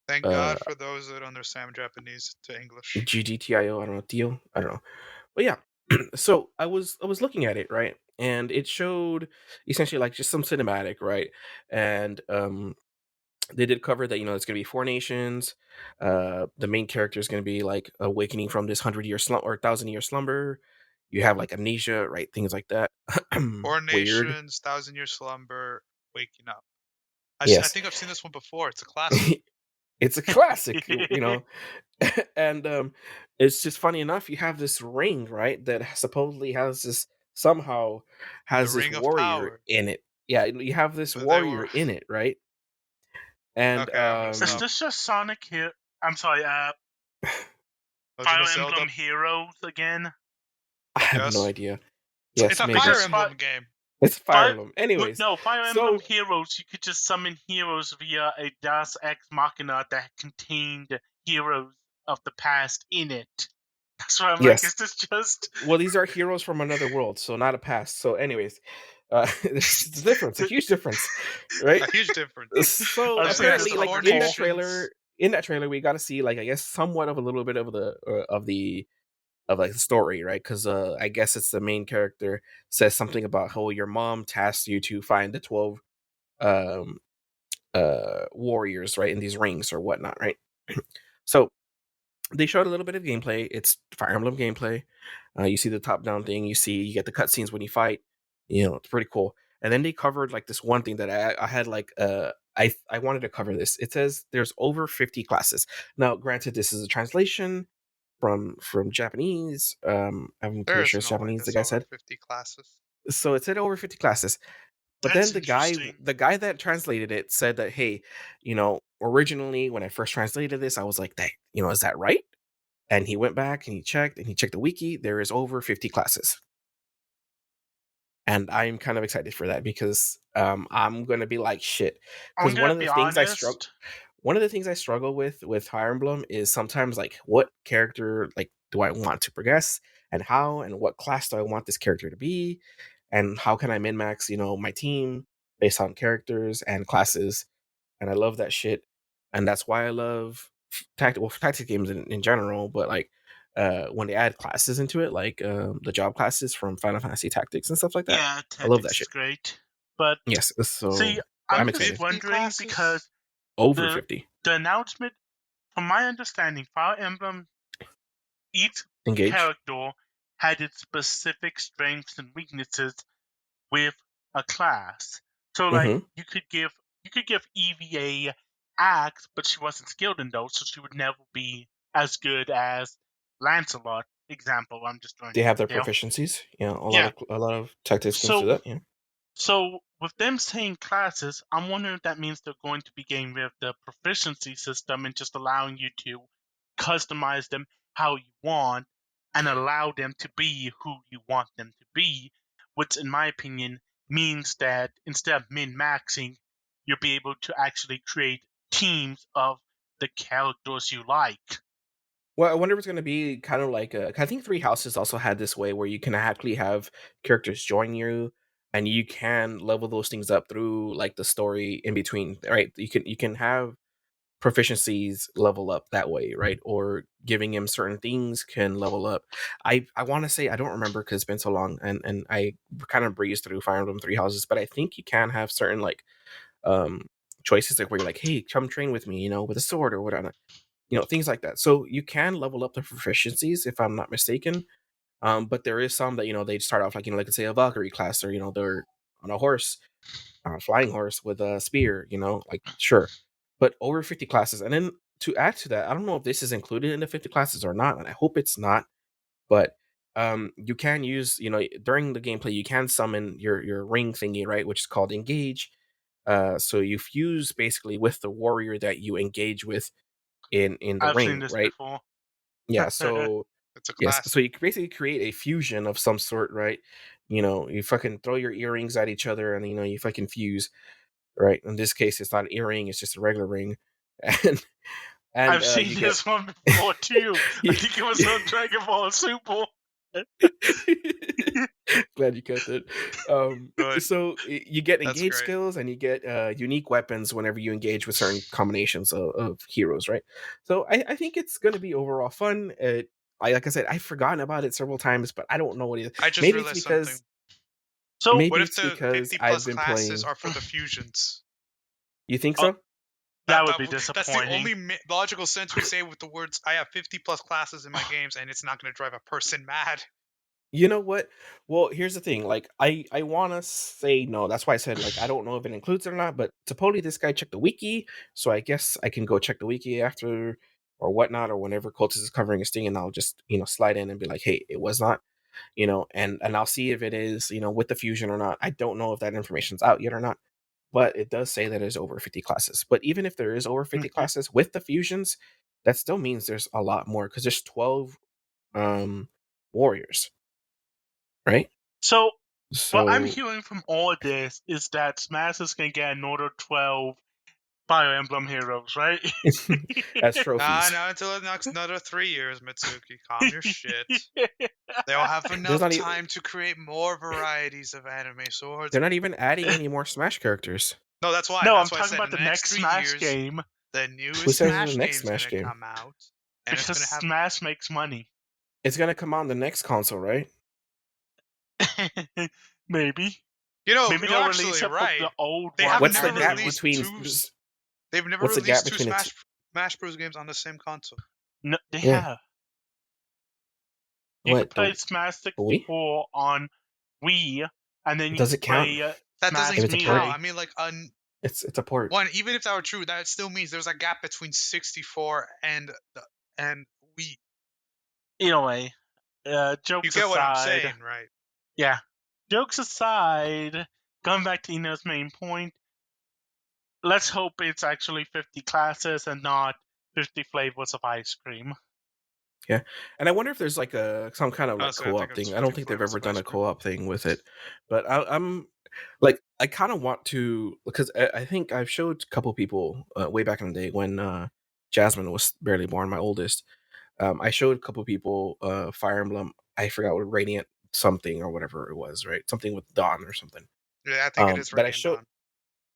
Thank God for those that understand Japanese to English. GDTIO, I don't know, Tio, I don't know. But yeah, so I was looking at it, right? And it showed essentially like just some cinematic, right? And they did cover that, it's going to be 4 nations. The main character is going to be like awakening from this 100-year slumber or 1,000-year slumber. You have like amnesia, right? Things like that. 4 Weird. nations, 1,000-year slumber, waking up. Yes. I think I've seen this one before. It's a classic. It's a classic, And it's just funny enough, you have this ring, right, that supposedly has this warrior in it. Yeah, you have this warrior in it, right? And is this just Sonic here? I'm sorry, Fire Emblem Heroes again? I have no Yes. idea. So Yes, it's a maybe. Fire Emblem game. It's Fire Emblem. Anyways, No, Fire so Emblem Heroes, you could just summon heroes via a Deus Ex Machina that contained heroes of the past in it. That's why I'm like, yes. is this just... Well, these are heroes from another world, so not a past. So, anyways, there's a difference, a huge difference, right? A huge difference. So I'm saying apparently, it's like more in that nations. trailer, we got to see like I guess somewhat of a little bit of like the story, right? Because I guess it's the main character says something about how your mom tasked you to find the 12 um warriors, right, in these rings or whatnot, right? So they showed a little bit of gameplay. It's Fire Emblem gameplay. You see the top down thing. You get the cutscenes when you fight. You know, it's pretty cool. And then they covered like this one thing that I had like I wanted to cover this. It says there's over 50 classes. Now, granted, this is a translation from Japanese. I'm There pretty is sure it's no way Japanese. The there's guy over said 50 classes. so. It said over 50 classes. But That's then interesting. the guy that translated it said that, hey, you know, originally when I first translated this, I was like, that, you know, is that right? And he went back and he checked the wiki. There is over 50 classes. And I'm kind of excited for that because I'm gonna be like shit. Because I'm gonna be honest. one of the things I struggle with Fire Emblem is sometimes like what character like do I want to progress and how and what class do I want this character to be and how can I min max, you know, my team based on characters and classes. And I love that shit. And that's why I love tactics games in general, but like when they add classes into it, like the job classes from Final Fantasy Tactics and stuff like that. Yeah, I love that tactics is shit. great. But Yes, so see, I'm I'm just excited. 50 wondering classes? because Over the 50. the announcement, from my understanding, Fire Emblem, each Engage. character had its specific strengths and weaknesses with a class. So like Mm-hmm. you could give EVA axe, but she wasn't skilled in those, so she would never be as good as Lancelot. Example, I'm just throwing They have their there. proficiencies. Yeah, Yeah. a lot of tactics games do So that. Yeah. So with them saying classes, I'm wondering if that means they're going to be getting rid of the proficiency system and just allowing you to customize them how you want and allow them to be who you want them to be, which in my opinion means that instead of min-maxing, you'll be able to actually create teams of the characters you like. Well, I wonder if it's going to be kind of like I think Three Houses also had this way where you can actually have characters join you, and you can level those things up through like the story in between. Right? You can have proficiencies level up that way, right? Or giving him certain things can level up. I want to say I don't remember because it's been so long, and I kind of breezed through Fire Emblem Three Houses, but I think you can have certain like um choices like where you're like, hey, come train with me, you know, with a sword or whatever, you know, things like that. So you can level up the proficiencies if I'm not mistaken. But there is some that, you know, they start off like, you know, like say a Valkyrie class, or you know, they're on a horse, flying horse with a spear, you know, like sure. But over 50 classes. And then to add to that, I don't know if this is included in the 50 classes or not, and I hope it's not, but you can use, you know, during the gameplay you can summon your ring thingy, right, which is called engage. So you fuse basically with the warrior that you engage with in the I've seen ring, this right? before. Yeah, so It's a yes, so classic. you can basically create a fusion of some sort, right? You know, you fucking throw your earrings at each other and you know, you fucking fuse, right? In this case it's not an earring, it's just a regular ring. And I've seen you get this one before too. I you, think it was on Dragon Ball Super. glad you got that. Good. So you get That's engage great. skills and you get unique weapons whenever you engage with certain combinations of heroes, right? So I think it's going to be overall fun. Like I said, I've forgotten about it several times, but I don't know what it is. I just Maybe it's realized something. because So What maybe if it's the because 50 I've plus been classes playing. are for the fusions? You think Oh, so? that would be That's the disappointing. only logical sense we say with the words, I have 50 plus classes in my games, and it's not going to drive a person mad. You know what? Well, here's the thing. Like, I want to say no. That's why I said like I don't know if it includes it or not. But supposedly this guy checked the wiki, so I guess I can go check the wiki after or whatnot, or whenever Cultus is covering his thing, and I'll just, you know, slide in and be like, hey, it was not, you know, and I'll see if it is, you know, with the fusion or not. I don't know if that information's out yet or not, but it does say that there's over 50 classes. But even if there is over 50 classes with the fusions, that still means there's a lot more because there's 12 warriors. right? So what I'm hearing from all this is that Smash is going to get another 12 Fire Emblem heroes, right? as trophies. No, until the next another 3 years, Mitsuki. Calm your shit. They'll have enough time to create more varieties of anime swords. They're not even adding any more Smash characters. No, that's why. No, that's I'm why talking about the next Smash game. The newest Who says Smash the next game's Smash gonna game? come out. And Because it's gonna have... Smash makes money. It's gonna come on the next console, right? Maybe. Maybe they'll release it right. the old they one. have What's never the gap released between? They've never What's the released gap two between Smash Bros games on the same console. No, they have. You can play Smash 64 on Wii, and then you can play that Smash doesn't Melee. count. I mean, like, it's a port. One, even if that were true, that still means there's a gap between 64 and Wii. Anyway, jokes aside, you get what I'm saying, right? Yeah. Jokes aside, going back to Ino's main point, let's hope it's actually 50 classes and not 50 flavors of ice cream. Yeah, and I wonder if there's like some kind of like co-op thing. I don't think they've ever done a co-op thing with it, but I'm like, I kind of want to, because I think I've showed a couple people way back in the day when Jasmine was barely born, my oldest. I showed a couple people Fire Emblem. I forgot what Radiant something or whatever it was, right? Something with Dawn or something. Yeah, I think it is Radiant Dawn.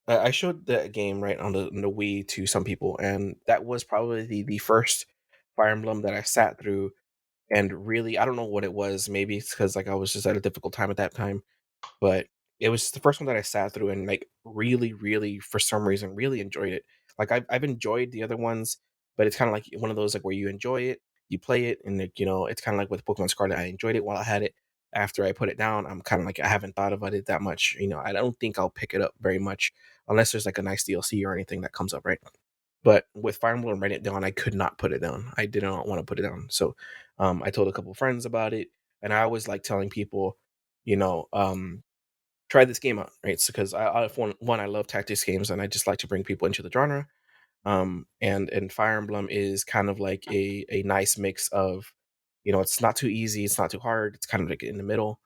I showed that game right on the Wii to some people, and that was probably the first Fire Emblem that I sat through. And really, I don't know what it was. Maybe it's because like I was just at a difficult time at that time, but it was the first one that I sat through and like really, really, for some reason, really enjoyed it. Like I've enjoyed the other ones, but it's kind of like one of those like where you enjoy it, you play it, and it's kind of like with Pokemon Scarlet. I enjoyed it while I had it. After I put it down, I'm kind of like, I haven't thought about it that much. I don't think I'll pick it up very much unless there's like a nice DLC or anything that comes up, right? But with Fire Emblem Radiant Dawn, I could not put it down. I did not want to put it down. So I told a couple of friends about it, and I always like telling people, try this game out, right? So because I love tactics games, and I just like to bring people into the genre. And Fire Emblem is kind of like a nice mix of, it's not too easy, it's not too hard, it's kind of like in the middle.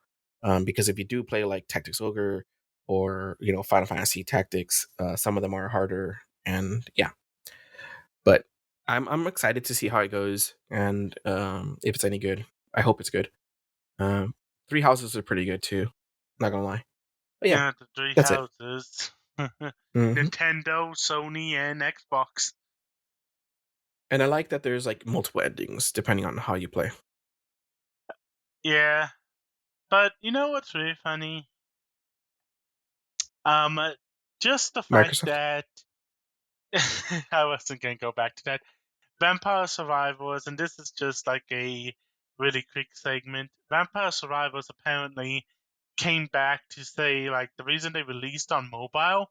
Because if you do play like Tactics Ogre or Final Fantasy Tactics, some of them are harder, and yeah. But I'm excited to see how it goes, and if it's any good. I hope it's good. Three Houses are pretty good too. Not gonna lie. But yeah, the three that's houses. Nintendo, Sony, and Xbox. And I like that there's like multiple endings depending on how you play. Yeah, but you know what's really funny? Just the fact Microsoft? that I wasn't gonna go back to that. Vampire Survivors, and this is just like a really quick segment. Vampire Survivors apparently came back to say like the reason they released on mobile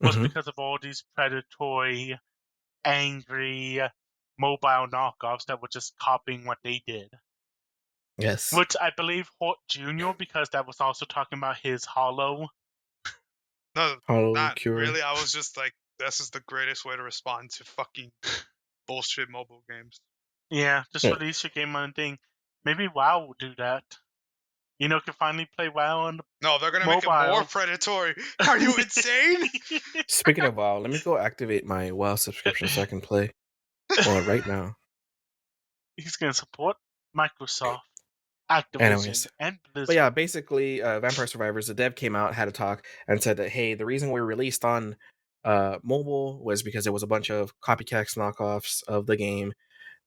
was because of all these predatory, angry mobile knockoffs that were just copying what they did. Yes. Which I believe hurt Junior because that was also talking about his Hollow. No, Hollow not Cure. really. I was just like, this is the greatest way to respond to fucking bullshit mobile games. Yeah, just release your game on a thing. Maybe WoW will do that. Can finally play WoW on the No, they're gonna mobile. make it more predatory. Are you insane? Speaking of WoW, let me go activate my WoW subscription so I can play. Well, right now. He's gonna support Microsoft, Activision, and Blizzard. But yeah, basically, Vampire Survivors, the dev came out, had a talk, and said that, hey, the reason we released on mobile was because there was a bunch of copycats knockoffs of the game,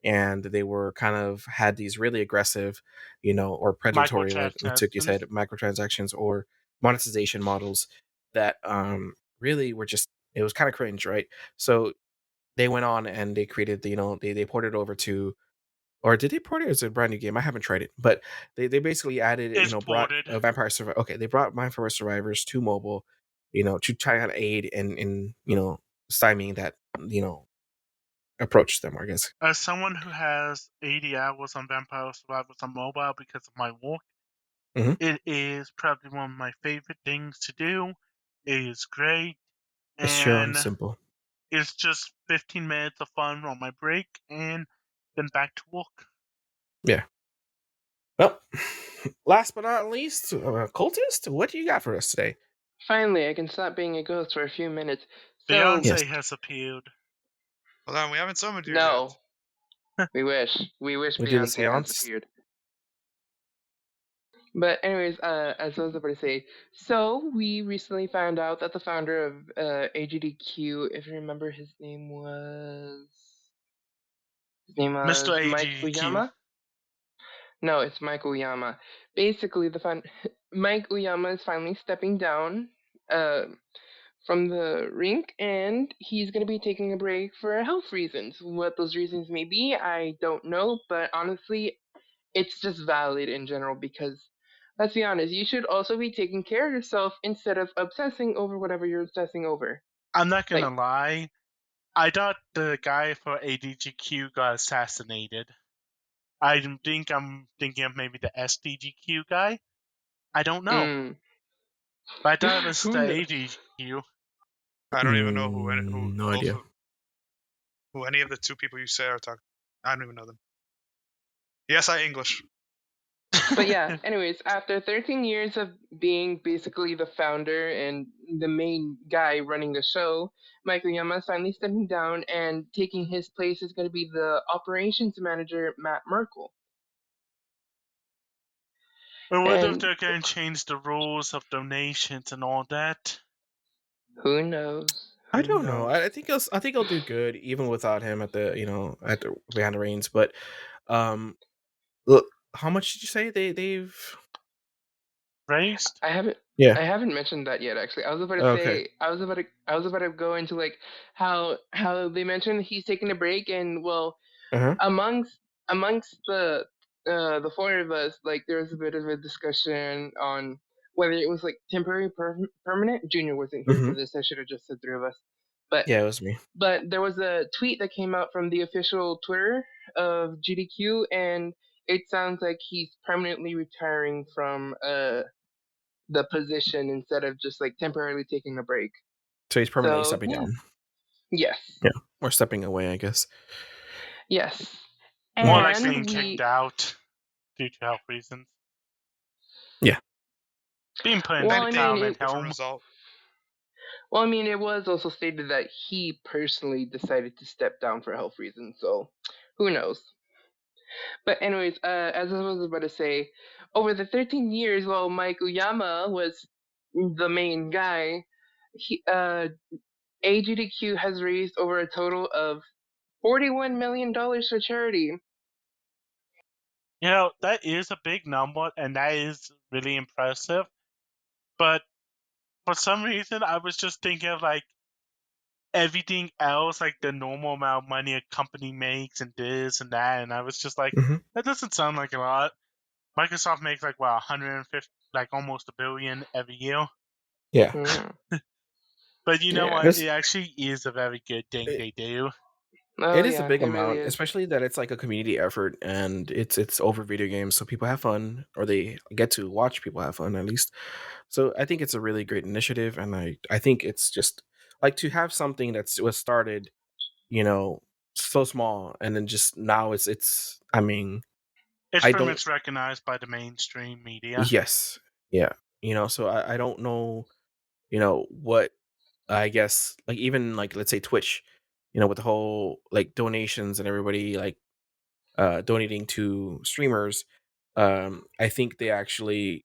and they were kind of had these really aggressive, or predatory, like Mitsuki said, microtransactions or monetization models that really were just, it was kind of cringe, right? So they went on and they created they ported over to, or did they port it? It's a brand new game. I haven't tried it, but they basically added, brought Vampire Survivor. Okay, they brought Vampire Survivors to mobile, to try and aid in stymieing that, approach them, I guess. As someone who has 80 hours on Vampire Survivors on mobile because of my work, it is probably one of my favorite things to do. It is great. It's chill and simple. It's just 15 minutes of fun on my break and then back to work. Yeah. Well, last but not least, Cultist, what do you got for us today? Finally, I can stop being a ghost for a few minutes. So, Beyonce has appeared. Hold on, we haven't summoned you no. yet. We wish. We wish We did a Beyonce has seance. appeared. But anyways, as I was about to say, so we recently found out that the founder of AGDQ, if you remember, his name was Mr. Mike AGDQ. Uyama. No, it's Mike Uyama. Basically, Mike Uyama is finally stepping down from the rink, and he's going to be taking a break for health reasons. What those reasons may be, I don't know, but honestly, it's just valid in general because, let's be honest, you should also be taking care of yourself instead of obsessing over whatever you're obsessing over. I'm not going to lie. I thought the guy for AGDQ got assassinated. I think I'm thinking of maybe the SDGQ guy. I don't know. But I thought it was the AGDQ. I don't even know No idea. Who any of the two people you say are talking. I don't even know them. Yes, I English. But yeah, anyways, after 13 years of being basically the founder and the main guy running the show, Mike Uyama is finally stepping down, and taking his place is going to be the operations manager, Matt Merkel. Or what if they're going to change the rules of donations and all that? Who knows? I don't know. I think he'll do good even without him at the behind the reins. But look, how much did you say they've raised? I haven't. Yeah, I haven't mentioned that yet. Actually, I was about to okay. say. I was about to go into like how they mentioned he's taking a break, and well, amongst the four of us, like there was a bit of a discussion on whether it was like temporary, permanent. Junior wasn't here for this. I should have just said three of us. But yeah, it was me. But there was a tweet that came out from the official Twitter of GDQ, and it sounds like he's permanently retiring from the position instead of just like temporarily taking a break. So he's permanently stepping down. Yes. Yeah, or stepping away, I guess. Yes. More like being kicked out due to health reasons. Yeah. Being put in retirement home. Well, I mean, it was also stated that he personally decided to step down for health reasons, so who knows? But anyways, as I was about to say, over the 13 years while Mike Uyama was the main guy, AGDQ has raised over a total of $41 million for charity. You know, that is a big number, and that is really impressive. But for some reason, I was just thinking of like everything else, like the normal amount of money a company makes and this and that, and I was just like, that doesn't sound like a lot. Microsoft makes like 150, like almost $1 billion every year. Yeah. But you know what? It actually is a very good thing they do. It is a big amount, really, especially that it's like a community effort and it's over video games, so people have fun, or they get to watch people have fun at least. So I think it's a really great initiative, and I think it's just like to have something that was started, so small, and then just now it's. I mean, it's pretty much recognized by the mainstream media. Yes, yeah, so I don't know, what I guess like even like let's say Twitch. With the whole like donations and everybody like donating to streamers, I think they actually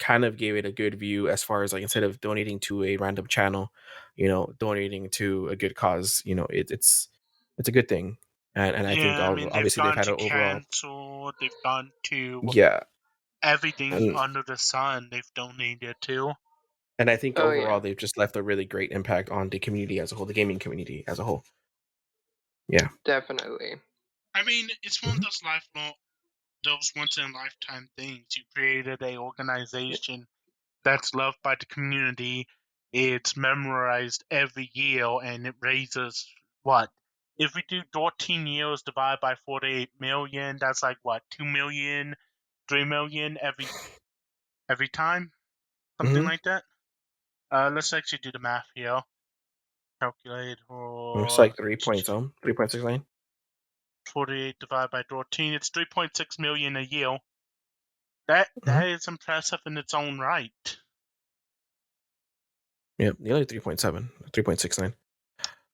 kind of gave it a good view as far as like instead of donating to a random channel, donating to a good cause. It's a good thing, and I think obviously they've had an overall. Canceled, they've gone to everything under the sun. They've donated to. And I think overall they've just left a really great impact on the community as a whole, the gaming community as a whole. Yeah, definitely. I mean, it's one of those once in a lifetime things. You created a organization that's loved by the community. It's memorized every year, and it raises what? If we do 14 years divided by 48 million, that's like what? 2 million, 3 million every time, something like that. Let's actually do the math here. Calculate for. It's like 3.69. 48 divided by 14. It's 3.6 million a year. That is impressive in its own right. Yeah, nearly 3.7, 3.69.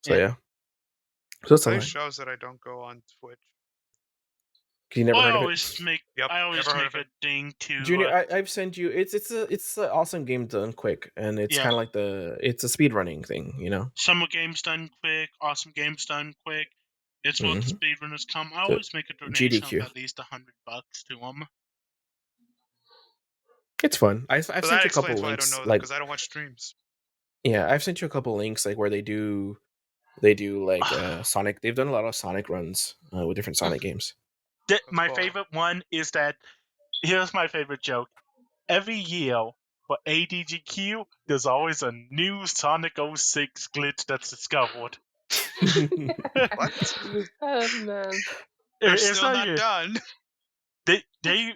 So yeah. So that's a lot. shows that I don't go on Twitch. You never heard of it? I always make a ding to Junior. I've sent you. It's an awesome game done quick, and it's kind of like it's a speed running thing, you know. Summer games done quick, awesome games done quick. It's what the speedrunners come. I always make a donation GDQ. of at least $100 to them. It's fun. I've sent you a couple links. I don't know that because I don't watch streams. Yeah, I've sent you a couple links like where they do like Sonic. They've done a lot of Sonic runs with different Sonic games. My favorite one is that. Here's my favorite joke. Every year for AGDQ, there's always a new Sonic 06 glitch that's discovered. What? Oh man, they're still not done. They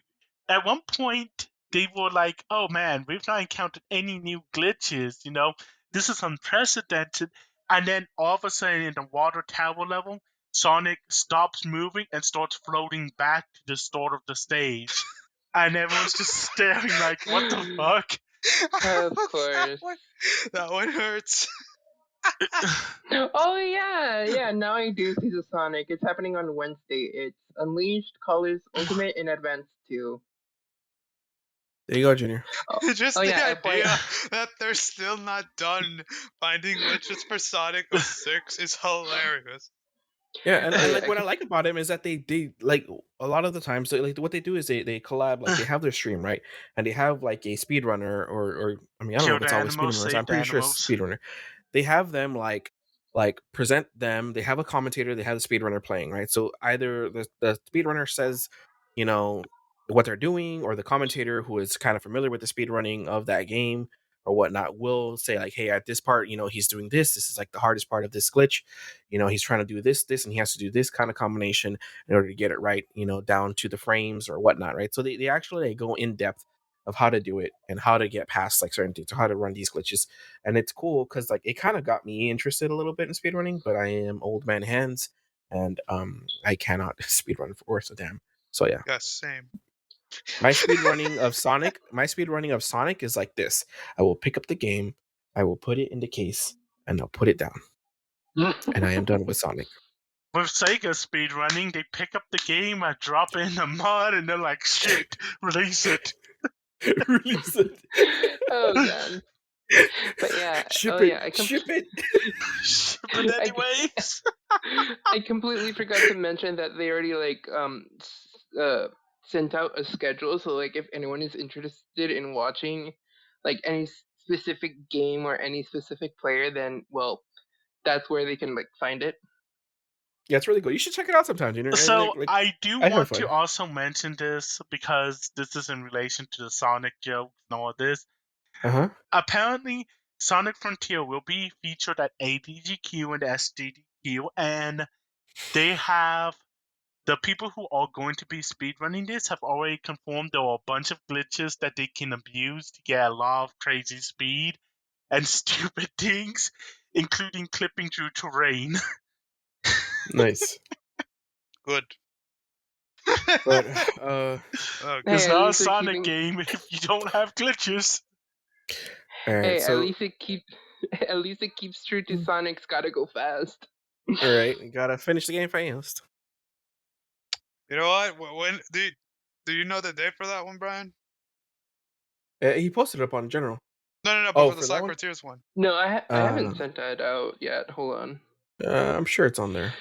at one point they were like, "Oh man, we've not encountered any new glitches. You know, this is unprecedented." And then all of a sudden, in the water tower level, Sonic stops moving and starts floating back to the start of the stage, and everyone's just staring like, "What the fuck?" Of course. That one hurts. Oh yeah. Now I do see the Sonic. It's happening on Wednesday. It's Unleashed, Colors, Ultimate, and Advanced 2. There you go, Junior. Just the idea that they're still not done finding glitches for Sonic 06 is hilarious. Yeah, and like what I like about him is that they like a lot of the times like what they do is they collab, like they have their stream, right, and they have like a speedrunner or I mean I don't know if it's always speedrunners. I'm pretty sure it's speedrunner. They have them like present them. They have a commentator. They have the speedrunner playing, right? So either the speedrunner says, you know, what they're doing, or the commentator who is kind of familiar with the speedrunning of that game or whatnot will say like, hey, at this part, you know, he's doing this. This is like the hardest part of this glitch. You know, he's trying to do this, and he has to do this kind of combination in order to get it right, you know, down to the frames or whatnot, right? So they actually go in depth of how to do it and how to get past like certain things or how to run these glitches. And it's cool because like it kind of got me interested a little bit in speedrunning, but I am old man hands and I cannot speedrun for worth a damn. So yeah. Yes, same. My speedrunning of Sonic is like this. I will pick up the game, I will put it in the case, and I'll put it down. And I am done with Sonic. With Sega speedrunning, they pick up the game, I drop it in the mud, and they're like, shit, release it. Release it. Oh god. But yeah, ship it. Ship it anyways. I completely forgot to mention that they already like sent out a schedule, so like if anyone is interested in watching like any specific game or any specific player, then well, that's where they can like find it. Yeah, it's really cool. You should check it out sometime, Junior. So I do want to also mention this because this is in relation to the Sonic joke and all this. Apparently, Sonic Frontier will be featured at AGDQ and SDDQ, and they have the people who are going to be speedrunning this have already confirmed there are a bunch of glitches that they can abuse to get a lot of crazy speed and stupid things, including clipping through terrain. Nice. Good. But it's not a Sonic game if you don't have glitches. Hey, so, at least it keeps true to Sonic's gotta go fast. All right, you gotta finish the game fast. You know what? When do you know the date for that one, Brian? He posted it up on general. No. But for the Sonic Frontiers one. No, I haven't sent that out yet. Hold on. I'm sure it's on there.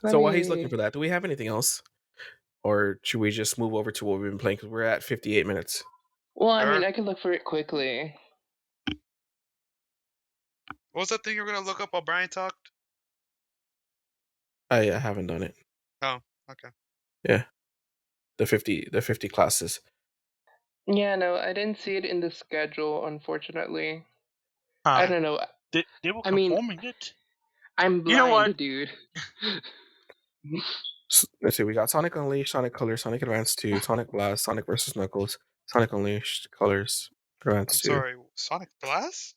While he's looking for that, do we have anything else, or should we just move over to what we've been playing? Because we're at 58 minutes. Well, I mean, I can look for it quickly. What was that thing you were gonna look up while Brian talked? I haven't done it. Oh, okay. Yeah, the 50 classes. Yeah, no, I didn't see it in the schedule, unfortunately. I don't know. They were confirming it. I'm blind, you know what? Dude. Let's see. We got Sonic Unleashed, Sonic Colors, Sonic Advance 2, Sonic Blast, Sonic vs. Knuckles, Sonic Unleashed, Colors, Advance 2. Sorry, Sonic Blast?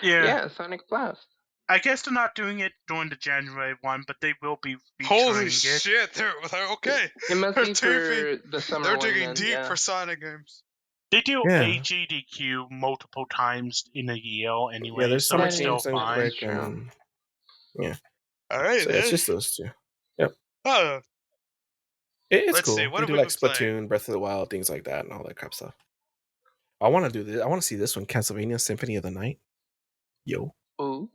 Yeah, Sonic Blast. I guess they're not doing it during the January one, but they will be featuring Holy shit! They're okay. It must They're be for the summer They're one. digging Then, deep yeah. for Sonic games. They do Yeah. AGDQ multiple times in a year anyway, Yeah, there's so summer it's still games and fine. quick, and then yeah. All right, So it's just those two. Yep. Oh, It's let's cool. see. What They have do we like been playing? Splatoon, Breath of the Wild, things like that, and all that crap stuff. I want to do this. I want to see this one, Castlevania Symphony of the Night. Yo. Ooh.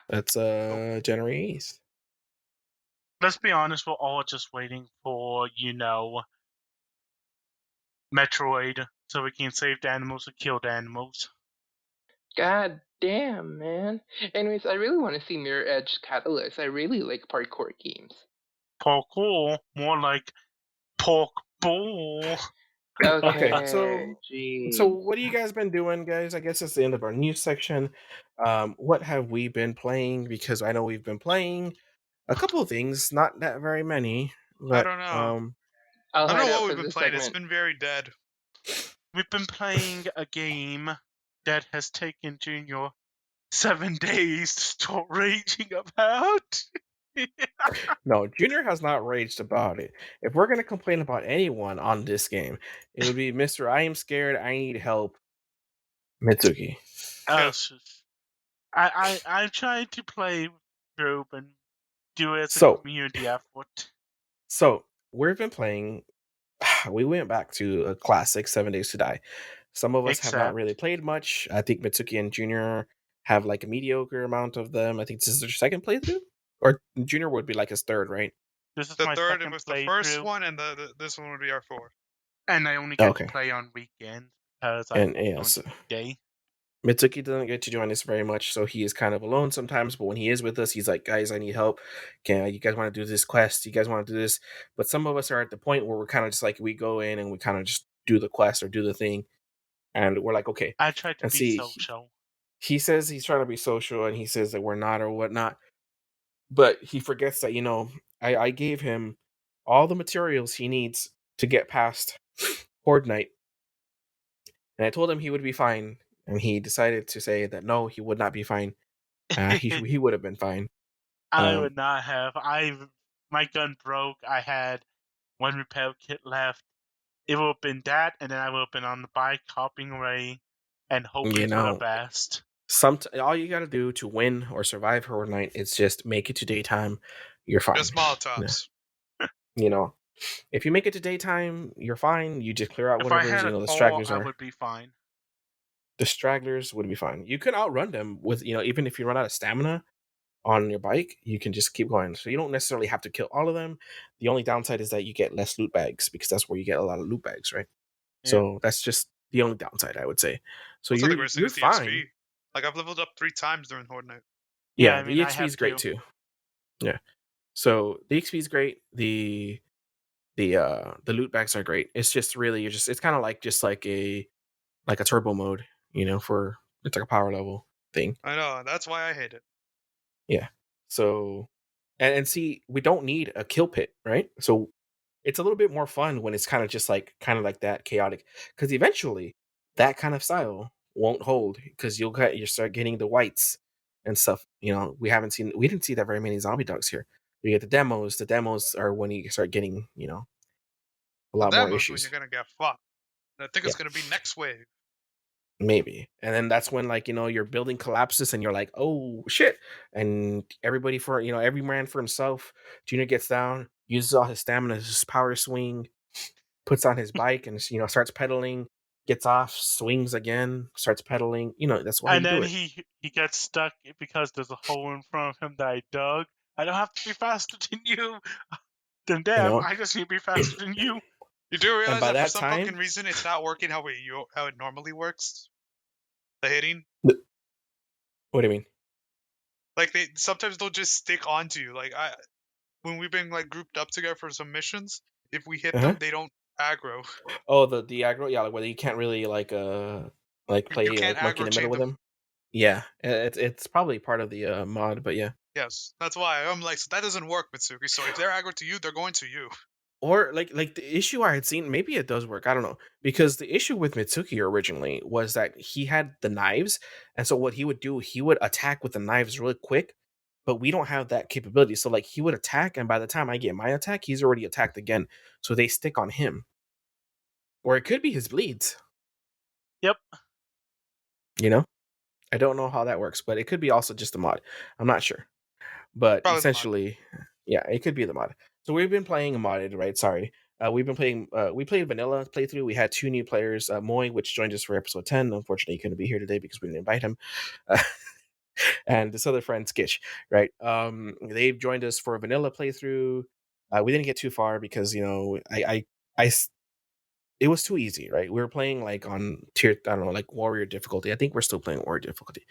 That's January 8th. Let's be honest, we're all just waiting for, Metroid, so we can save the animals or kill the animals. God damn, man. Anyways, I really want to see Mirror Edge Catalyst. I really like parkour games. Parkour, more like pork ball. Okay. So what have you guys been doing, guys? I guess it's the end of our news section. What have we been playing? Because I know we've been playing a couple of things, not that very many. But, I don't know. I'll I don't hide know out what for we've been this playing. segment. It's been very dead. We've been playing a game that has taken Junior 7 days to start raging about. No, Junior has not raged about it. If we're gonna complain about anyone on this game, it would be Mr. I am scared, I need help, Mitsuki. I'm trying to play Probe and do it as a community effort. So we've been playing. We went back to a classic, 7 Days to Die. Some of us have not really played much. I think Mitsuki and Junior have like a mediocre amount of them. I think this is their second playthrough, or Junior would be like his third, right? This is the my third. second It was the playthrough. first one, and this one would be our fourth. And I only get to play on weekends because I on day. Mitsuki doesn't get to join us very much, so he is kind of alone sometimes. But when he is with us, he's like, "Guys, I need help. You guys want to do this quest? You guys want to do this?" But some of us are at the point where we're kind of just like, we go in and we kind of just do the quest or do the thing, and we're like, okay. I try to be social. He says he's trying to be social, and he says that we're not or whatnot. But he forgets that, I gave him all the materials he needs to get past Horde Night, and I told him he would be fine. And he decided to say that no, he would not be fine. He would have been fine. I would not have. My gun broke. I had one repair kit left. It would have been that, and then I would have been on the bike hopping away and hoping for the best. All you got to do to win or survive Horde Night is just make it to daytime. You're fine. Just Molotovs. If you make it to daytime, you're fine. You just clear out whatever the stragglers are. I would be fine. The stragglers would be fine. You can outrun them with, even if you run out of stamina on your bike, you can just keep going. So you don't necessarily have to kill all of them. The only downside is that you get less loot bags, because that's where you get a lot of loot bags, right? Yeah. So that's just the only downside, I would say. So you're fine. XP. Like, I've leveled up 3 times during Horde Night. Yeah, the XP is great too. Yeah. So the XP is great. The loot bags are great. It's just really it's kind of like a turbo mode, for it's like a power level thing. I know, that's why I hate it. Yeah. So and see, we don't need a kill pit, right? So it's a little bit more fun when it's kind of like that chaotic, because eventually that kind of style won't hold, because you start getting the whites and stuff. We didn't see that very many zombie dogs here. You get the demos. The demos are when you start getting, a lot more issues. When you're gonna get fucked. I think it's gonna be next wave. Maybe. And then that's when, your building collapses and you're like, oh shit. And everybody every man for himself. Junior gets down, uses all his stamina, his power swing, puts on his bike and, starts pedaling, gets off, swings again, starts pedaling. That's why. And then he gets stuck because there's a hole in front of him that I dug. I don't have to be faster than you. Than them. I just need to be faster than you. You do realize that for some fucking reason it's not working how it normally works? The hitting? What do you mean? Like, sometimes they'll just stick onto you. Like, when we've been grouped up together for some missions, if we hit them, they don't aggro. Oh, the aggro, yeah, whether you can't really play monkey in the middle with them. Yeah, it's probably part of the mod, but yeah. Yes, that's why I'm like, so that doesn't work, Mitsuki. So if they're aggro to you, they're going to you. Or like the issue I had seen, maybe it does work. I don't know, because the issue with Mitsuki originally was that he had the knives, and so what he would do, he would attack with the knives really quick, but we don't have that capability. So like he would attack, and by the time I get my attack, he's already attacked again. So they stick on him, or it could be his bleeds. Yep. You know, I don't know how that works, but it could be also just a mod. I'm not sure, but Probably essentially, yeah, it could be the mod. So we've been playing a modded, right? Sorry. We've been playing, we played vanilla playthrough. We had 2 new players, Moy, which joined us for episode 10. Unfortunately, he couldn't be here today because we didn't invite him. And this other friend, Skitch, right? They've joined us for a vanilla playthrough. We didn't get too far because, you know, it was too easy, right? We were playing like on tier, I don't know, like warrior difficulty. I think we're still playing warrior difficulty.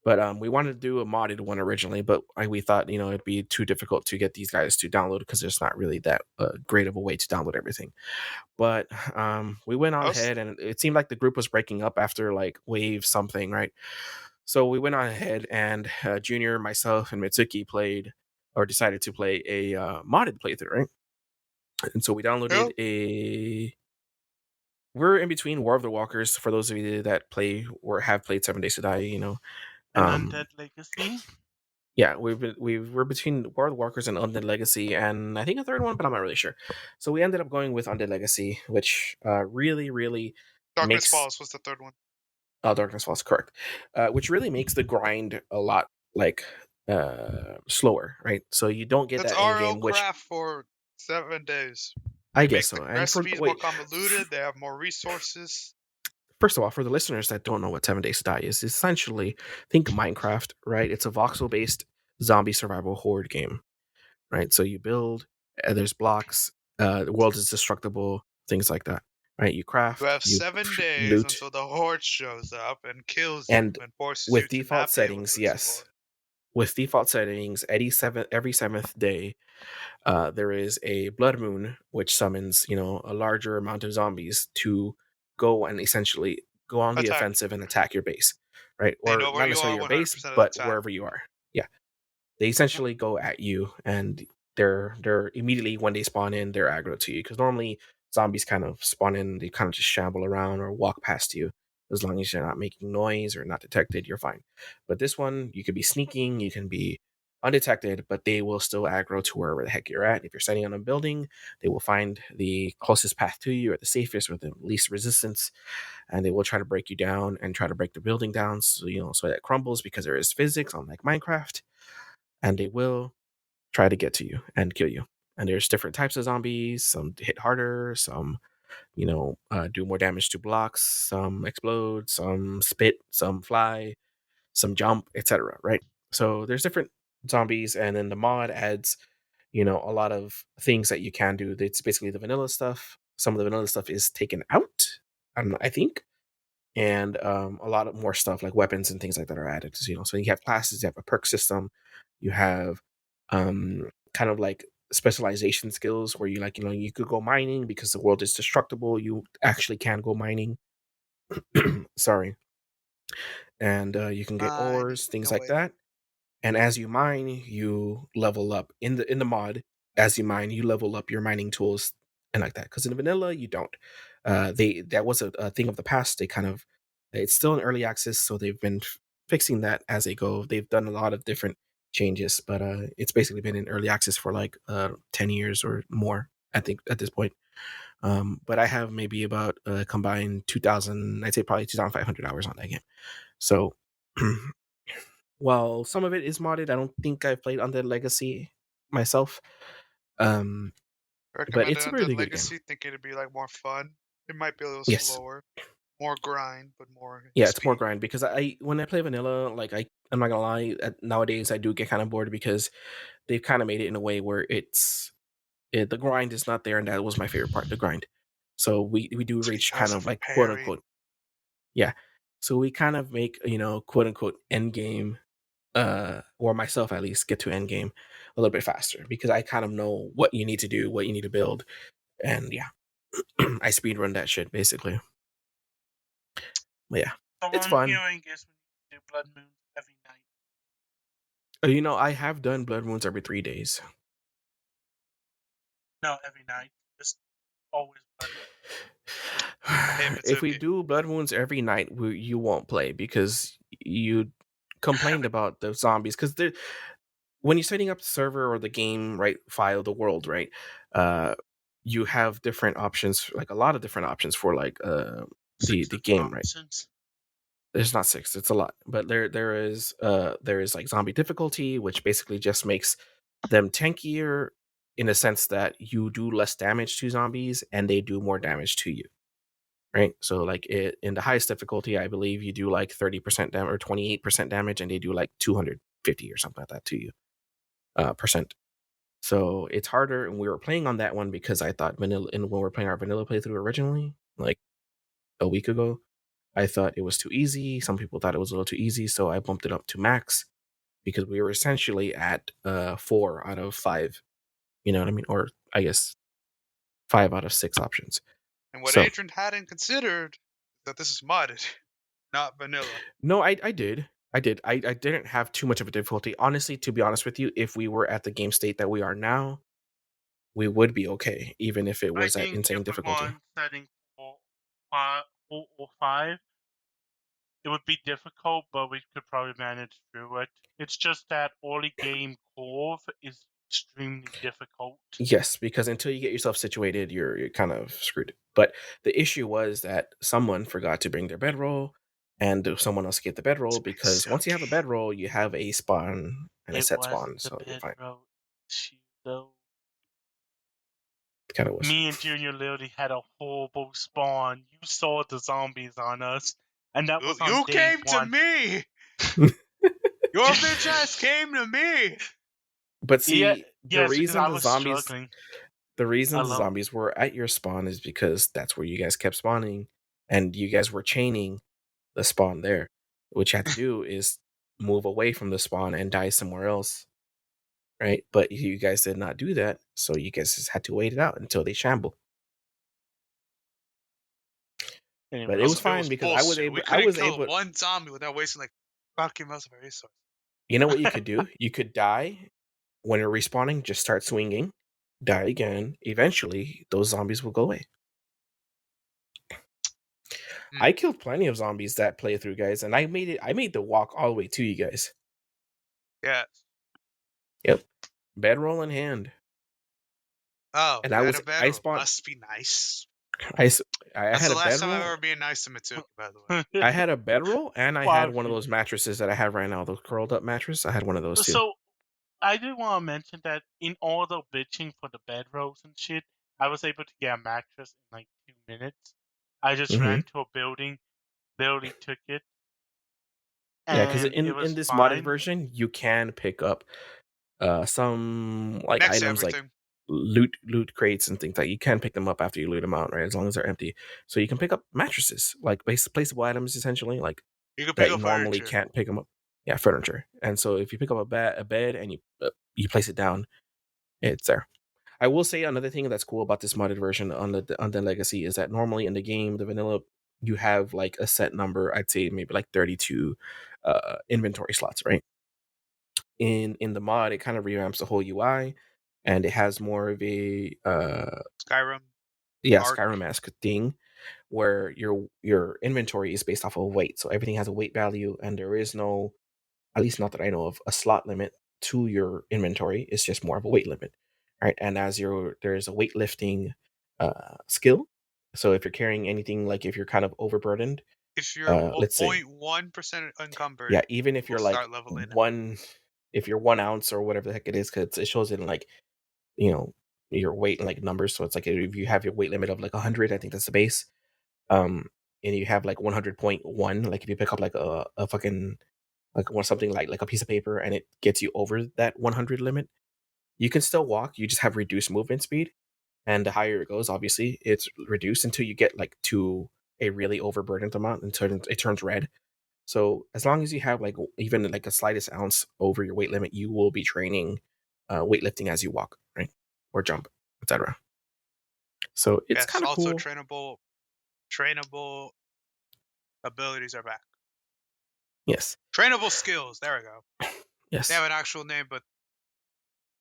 But we wanted to do a modded one originally, but we thought, you know, it'd be too difficult to get these guys to download because there's not really that great of a way to download everything. But we went on ahead, and it seemed like the group was breaking up after like wave something, right? So we went on ahead, and Junior, myself, and Mitsuki decided to play a modded playthrough, right? And so we downloaded We're in between War of the Walkers, for those of you that play or have played 7 Days to Die, you know. And Undead Legacy. Yeah, we're between War of the Walkers and Undead Legacy, and I think a third one, but I'm not really sure. So we ended up going with Undead Legacy, which really, really Darkness Falls was the third one. Oh, Darkness Falls, correct. Which really makes the grind a lot like slower, right? So you don't get That's that end RO game, which craft for 7 days. I guess so. The recipes more convoluted. They have more resources. First of all, for the listeners that don't know what 7 Days to Die is, essentially think Minecraft, right? It's a voxel-based zombie survival horde game, right? So you build, there's blocks, the world is destructible, things like that, right? You craft. You have 7 days loot, until the horde shows up and kills and you and forces with you default to not be able settings, to yes. explore. With default settings, every 7th day, there is a blood moon which summons, you know, a larger amount of zombies to go and essentially go on the offensive and attack your base, right? Or not necessarily your base, but wherever you are. Yeah, they essentially go at you, and they're immediately, when they spawn in, they're aggro to you, because normally zombies kind of spawn in, they kind of just shamble around or walk past you. As long as you're not making noise or not detected, you're fine. But this one, you could be sneaking, you can be undetected, but they will still aggro to wherever the heck you're at. If you're standing on a building, they will find the closest path to you, or the safest, with the least resistance, and they will try to break you down and try to break the building down, so you know, so that it crumbles, because there is physics, unlike Minecraft, and they will try to get to you and kill you. And there's different types of zombies. Some hit harder, some, you know, do more damage to blocks, some explode, some spit, some fly, some jump, etc. Right? So there's different zombies, and then the mod adds, you know, a lot of things that you can do. It's basically the vanilla stuff. Some of the vanilla stuff is taken out, I think, and a lot of more stuff like weapons and things like that are added. You know, so you have classes, you have a perk system, you have kind of like specialization skills where you, like, you know, you could go mining because the world is destructible. You actually can go mining. Sorry. And you can get ores, things like that. And as you mine, you level up in the mod. As you mine, you level up your mining tools and like that. Because in vanilla, you don't. That was a thing of the past. They kind of, it's still in early access, so they've been fixing that as they go. They've done a lot of different changes, but it's basically been in early access for like 10 years or more, I think, at this point. But I have maybe about combined 2,000, I'd say probably 2,500 hours on that game. So while some of it is modded, I don't think I've played Undead Legacy myself. But it's a really good game. Thinking it'd be like more fun. It might be a little slower, more grind, but more. Yeah, it's more grind, because when I play vanilla, like I'm not gonna lie, nowadays I do get kind of bored because they've kind of made it in a way where the grind is not there, and that was my favorite part, the grind. So we do reach kind of like quote unquote, yeah. So we kind of make, you know, quote unquote end game, or myself at least, get to end game a little bit faster, because I kind of know what you need to do, what you need to build, and yeah, I speedrun that shit basically. But yeah, so it's fun. Hearing is when you do blood moons every night. You know, I have done blood moons every 3 days. No, every night. always If we do blood wounds every night, you won't play because you complained about the zombies. Because when you're setting up the server or the game, right, file, the world, right, you have different options, like a lot of different options for like the game, right? There's not 6, it's a lot, but there is like zombie difficulty, which basically just makes them tankier in a sense that you do less damage to zombies and they do more damage to you, right? So like in the highest difficulty, I believe you do like 30% damage or 28% damage, and they do like 250 or something like that to you percent. So it's harder, and we were playing on that one because I thought vanilla, and when we were playing our vanilla playthrough originally, like a week ago, I thought it was too easy. Some people thought it was a little too easy, so I bumped it up to max because we were essentially at 4 out of 5. You know what I mean? Or I guess 5 out of 6 options. And what Adrian hadn't considered that this is modded, not vanilla. No, I did. I didn't have too much of a difficulty. Honestly, to be honest with you, if we were at the game state that we are now, we would be okay, even if it was at insane difficulty. Setting 4 or 5, it would be difficult, but we could probably manage through it. It's just that early game curve is extremely difficult. Yes, because until you get yourself situated, you're kind of screwed. But the issue was that someone forgot to bring their bedroll, and someone else get the bedroll, because once you have a bedroll, you have a spawn and a set spawn, so you're fine. Kind of was. Me and Junior literally had a horrible spawn. You saw the zombies on us, and that was on you day came 1. to me. Your bitch ass came to me. But see, the reason the Hello? zombies were at your spawn is because that's where you guys kept spawning, and you guys were chaining the spawn there. What you had to do is move away from the spawn and die somewhere else, right? But you guys did not do that, so you guys just had to wait it out until they shamble. Anyway, but it was fine because I was able. I was able one zombie without wasting like fucking most of our resources. You know what you could do? You could die when you're respawning. Just start swinging, die again. Eventually, those zombies will go away. I killed plenty of zombies that playthrough, guys, and I made it. I made the walk all the way to you guys. Yeah. Yep. Bedroll in hand. Oh, and I spawned. Must be nice. I That's had the a last bedroll. time I've ever been nice to Mitsuki, by the way. I had a bedroll, and I had one of those mattresses that I have right now, the curled up mattress. I had one of those too. So, I did want to mention that in all the bitching for the bedrolls and shit, I was able to get a mattress in like 2 minutes. I just ran to a building, literally took it. Yeah, because in this modded version, you can pick up some like Next items everything. like loot crates and things like you can pick them up after you loot them out, right? As long as they're empty. So you can pick up mattresses, like placeable items, essentially, like you can that you normally can't pick them up. Yeah, furniture. And so if you pick up a bed and you place it down, it's there. I will say another thing that's cool about this modded version on the Legacy is that normally in the game, the vanilla, you have like a set number. I'd say maybe like 32 inventory slots, right? In the mod, it kind of revamps the whole UI, and it has more of a Skyrim. Yeah, Skyrim-esque thing where your inventory is based off of weight. So everything has a weight value, and there is no, at least not that I know of, a slot limit to your inventory. It's just more of a weight limit, right? And as there's a weightlifting skill. So if you're carrying anything, like if you're kind of overburdened, if you're let's say 0.1% encumbered, yeah, even if you're like if you're 1 ounce or whatever the heck it is, because it shows it in like, you know, your weight and like numbers. So it's like if you have your weight limit of like 100, I think that's the base. And you have like 100.1, like if you pick up like a fucking like something like a piece of paper and it gets you over that 100 limit, you can still walk. You just have reduced movement speed, and the higher it goes, obviously it's reduced until you get like to a really overburdened amount until it turns red. So as long as you have like even like a slightest ounce over your weight limit, you will be training weightlifting as you walk, right, or jump, etc. So it's kind of also cool. Trainable abilities are back. Yes. Trainable skills. There we go. Yes. They have an actual name, but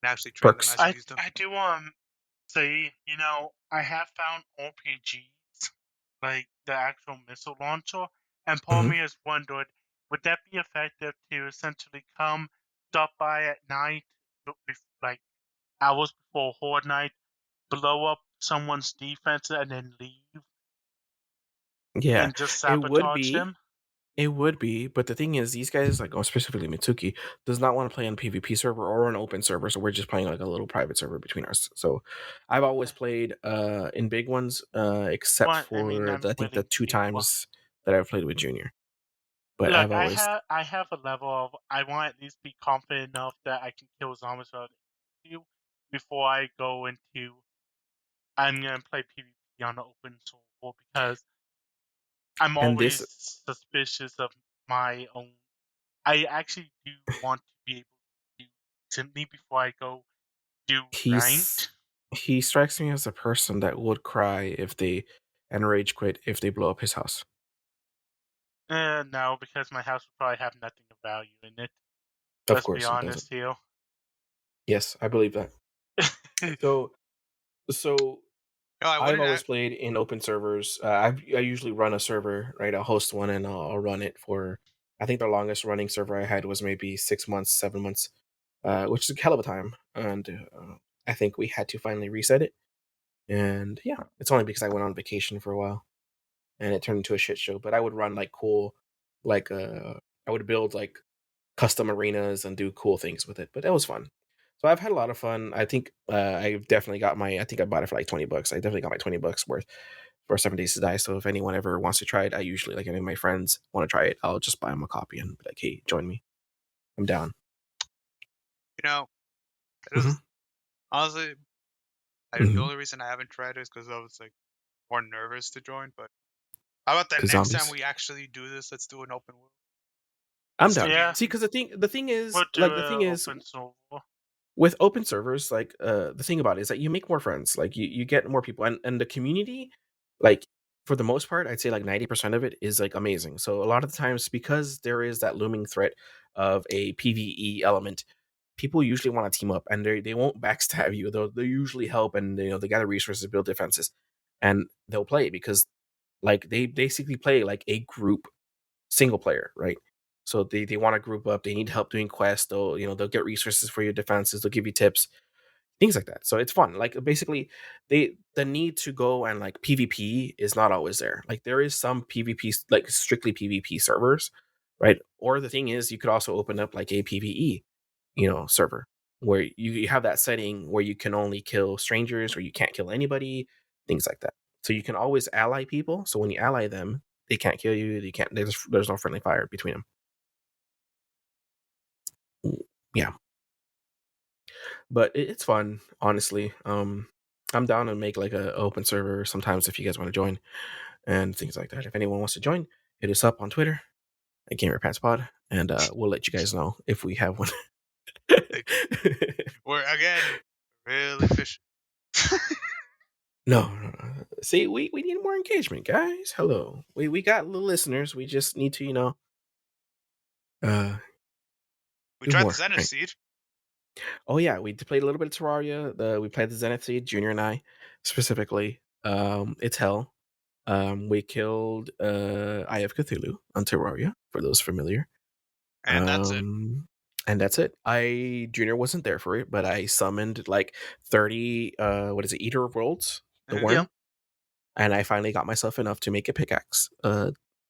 actually train them as you use them. I do want to See, I have found RPGs, like the actual missile launcher, and part of me has wondered, would that be effective to essentially stop by at night, like hours before Horde Night, blow up someone's defense, and then leave? Yeah, and just it would sabotage be. them? It would be, but the thing is, these guys, like, specifically Mitsuki, does not want to play on PvP server or an open server, so we're just playing like a little private server between us. So, I've always played in big ones, except But I mean, for I'm I think the willing 2 to. times that I've played with Junior. But Look, I've always I have a level of I want to at least be confident enough that I can kill zombies without issue before I go into. I'm gonna play PvP on the open server because I'm and this always suspicious of my own. I actually do want to be able to do simply before I go do ranked. he strikes me as a person that would cry and rage quit if they blow up his house. No, because my house would probably have nothing of value in it. Of Let's be course, it doesn't. honest here. Yes, I believe that. So I've always played in open servers. I usually run a server, right? I'll host one and I'll run it for. I think the longest running server I had was maybe 6 months, 7 months, which is a hell of a time. And I think we had to finally reset it. And yeah, it's only because I went on vacation for a while, and it turned into a shit show. But I would run like cool, like I would build like custom arenas and do cool things with it. But that was fun. So I've had a lot of fun. I think I've definitely got I think I bought it for like $20. I definitely got my $20 worth for 7 Days to Die. So if anyone ever wants to try it, I usually, like, any of my friends want to try it, I'll just buy them a copy and be like, hey, join me. I'm down. Honestly, the only reason I haven't tried it is because I was like more nervous to join. But how about that next time we actually do this? Let's do an open world. I'm down. Yeah. See, because the thing is, open server. With open servers, like, the thing about it is that you make more friends, like you get more people, and the community, like, for the most part, I'd say like 90% of it is like amazing. So a lot of the times, because there is that looming threat of a PvE element, people usually want to team up, and they won't backstab you. They'll usually help, and they gather resources, build defenses, and they'll play because, like, they basically play like a group single player, right? So they want to group up. They need help doing quests. They'll get resources for your defenses. They'll give you tips, things like that. So it's fun. Like, basically, the need to go and like PvP is not always there. Like, there is some PvP, like strictly PvP servers, right? Or the thing is, you could also open up like a PvE, server where you have that setting where you can only kill strangers or you can't kill anybody, things like that. So you can always ally people. So when you ally them, they can't kill you. They can't. There's no friendly fire between them. Yeah, but it's fun, honestly. I'm down to make like a open server sometimes if you guys want to join and things like that. If anyone wants to join, hit us up on Twitter at GamerPantsPod, and we'll let you guys know if we have one. We're again really efficient. No. See, we need more engagement, guys. Hello, we got the listeners. We just need to, we tried more, the Zenith Seed. Oh yeah, we played a little bit of Terraria. We played the Zenith Seed, Junior and I specifically. It's hell. We killed Eye of Cthulhu on Terraria, for those familiar. And that's it. And that's it. Junior wasn't there for it, but I summoned like 30 Eater of Worlds, the worm. Yeah. And I finally got myself enough to make a pickaxe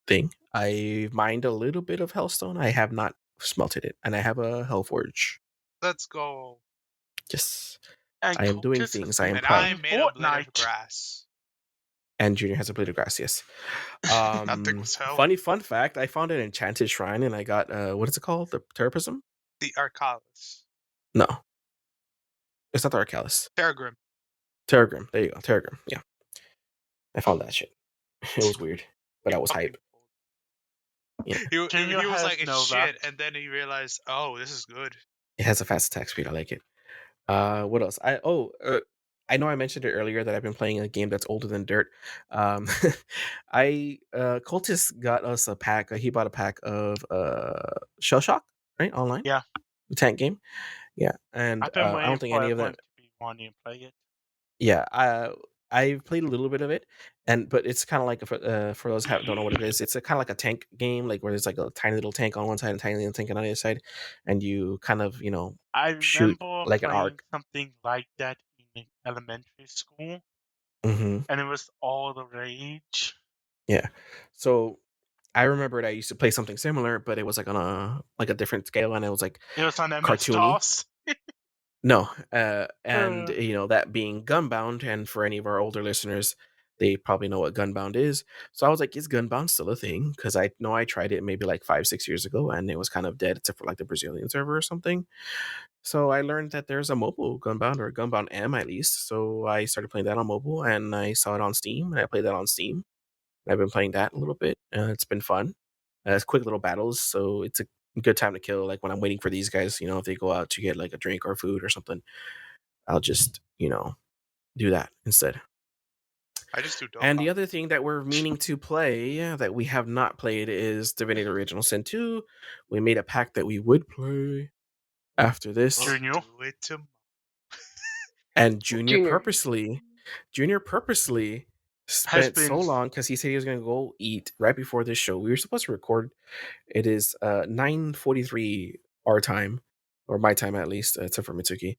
thing. I mined a little bit of Hellstone. I have not smelted it, and I have a Hellforge. Let's go. Yes. I am doing things. I am proud. I made a blade of grass. And Junior has a blade of grass, yes. That thing was hell. Funny fun fact, I found an enchanted shrine and I got, what is it called? The Terraprism? The Arcalis. No. It's not the Arcalis. Terragrim. There you go. Terragrim, yeah. I found that shit. It was weird, but I was hyped. Yeah. He was like, it's shit, and then he realized, oh, this is good. It has a fast attack speed. I like it. What else? I know I mentioned it earlier that I've been playing a game that's older than dirt. Cultist got us a pack. He bought a pack of Shell Shock, right? Online. Yeah. The tank game. Yeah. And I don't think any of them. Wanting to play it. Yeah, I played a little bit of it, but it's kind of like for those who don't know what it is, it's a kind of like a tank game, like where there's like a tiny little tank on one side and a tiny little tank on the other side, and you kind of I shoot remember like an playing arc. something like that in elementary school, Hmm. and it was all the rage. Yeah, so I remembered I used to play something similar, but it was like on a different scale, and it was like It was on MS cartoony. DOS. No, and Uh, that being Gunbound, and for any of our older listeners, they probably know what Gunbound is. So I was like, is Gunbound still a thing? Because I know I tried it maybe like 5-6 years ago, and it was kind of dead, except for like the Brazilian server or something. So I learned that there's a mobile Gunbound, or Gunbound M at least. So I started playing that on mobile, and I saw it on Steam, and I played that on Steam. And I've been playing that a little bit. It's been fun. It's quick little battles, so it's a good time to kill. Like when I'm waiting for these guys, if they go out to get like a drink or food or something, I'll just, do that instead. I just do Dokkan. And the other thing that we're meaning to play that we have not played is Divinity Original Sin 2. We made a pact that we would play after this. Junior. Do it tomorrow. And Junior purposely spent so long because he said he was going to go eat right before this show. We were supposed to record. It is 9:43 our time, or my time at least, except for Mitsuki.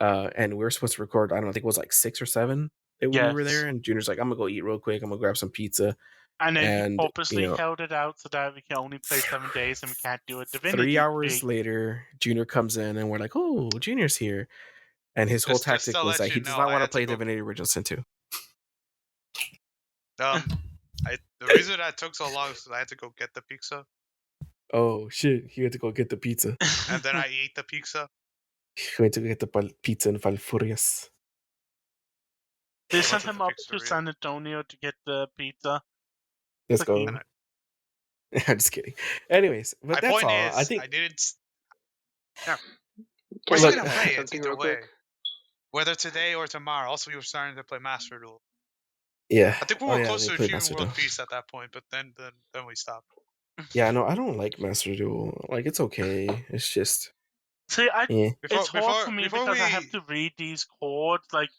And we were supposed to record, I don't know, I think it was like 6 or 7 that we were there. And Junior's like, I'm going to go eat real quick. I'm going to grab some pizza. And then And, he purposely held it out so that we can only play 7 days and we can't do a Divinity. 3 hours later, Junior comes in and we're like, oh, Junior's here. And his whole tactic was that he does not want to play Divinity Original Sin 2. The reason that took so long is I had to go get the pizza. Oh shit! He had to go get the pizza, and then I ate the pizza. He went to get the pizza in Valfurias. They sent him up to San Antonio to get the pizza. Let's go. I'm just kidding. Anyways, but my that's point all. Is, I think I didn't. Yeah. We're still gonna play it either way, whether today or tomorrow. Also, we were starting to play Master Duel. Yeah, I think we were close to achieving World Peace at that point, but then we stopped. Yeah, no, I don't like Master Duel. Like, it's okay. It's just. See, it's hard for me because I have to read these chords. Like,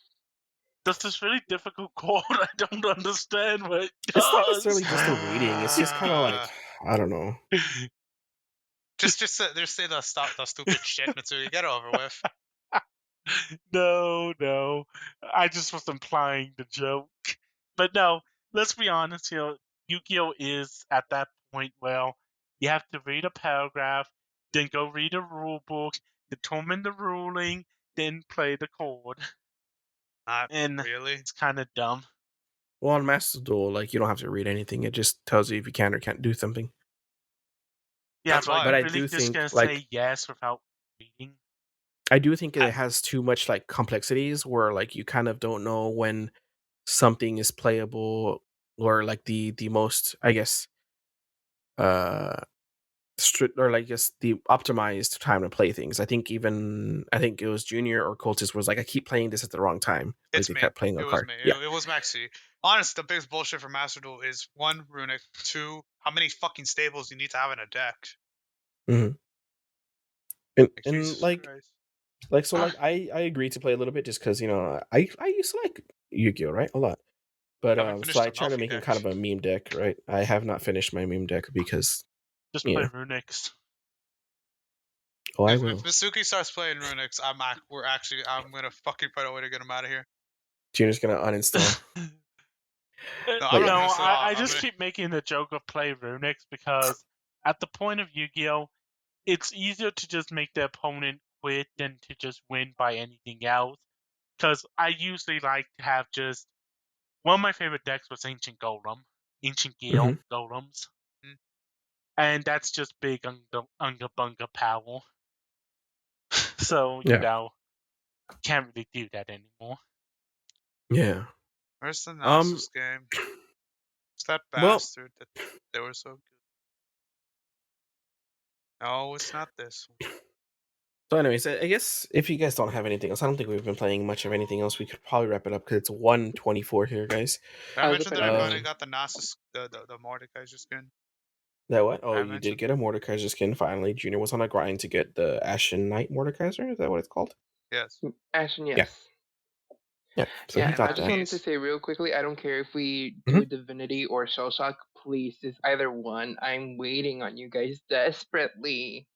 there's this really difficult chord. I don't understand what it does. It's not necessarily just the reading. It's just kind of like, I don't know. Just say the stupid shit, Mitsuki. Get over with. No. I just was implying the joke. But no, let's be honest, Yu-Gi-Oh! Is at that point where you have to read a paragraph, then go read a rule book, determine the ruling, then play the chord. And really? It's kind of dumb. Well, on Master Duel, like, you don't have to read anything. It just tells you if you can or can't do something. Yeah, but I do think, gonna say yes without reading. I do think it has too much like complexities where like you kind of don't know when something is playable, or like the most, I guess, strict, or like just the optimized time to play things. I think it was Junior or Cultist was like, I keep playing this at the wrong time. Like they kept playing a card. Yeah. It was Maxi. Honestly, the biggest bullshit for Master Duel is 1, Runic, 2, how many fucking stables you need to have in a deck. Mm-hmm. And like so like I agreed to play a little bit just because I used to like Yu-Gi-Oh! Right, a lot, but so I tried to make it kind of a meme deck. Right, I have not finished my meme deck because just play Runics. Oh, I will. If Mitsuki starts playing Runics, I'm gonna fucking find a way to get him out of here. Junior's gonna uninstall. I just keep making the joke of play Runics because at the point of Yu-Gi-Oh! It's easier to just make the opponent quit than to just win by anything else. Because I usually like to have just one of my favorite decks was Ancient Golems, and that's just big Unga Bunga power. So can't really do that anymore. Yeah. Where's the Nasus game? It's that bastard that they were so good. No, it's not this one. So anyways, I guess if you guys don't have anything else, I don't think we've been playing much of anything else. We could probably wrap it up because it's 1:24 here, guys. I mentioned that I finally got the Nasus, the Mordekaiser skin. That what? Oh, you did get a Mordekaiser skin finally. Junior was on a grind to get the Ashen Knight Mordekaiser. Is that what it's called? Yes. Ashen, yes. Yeah. Yeah, so he got I just that. wanted to say real quickly, I don't care if we do Divinity or Shell Shock. Please, just either one. I'm waiting on you guys desperately.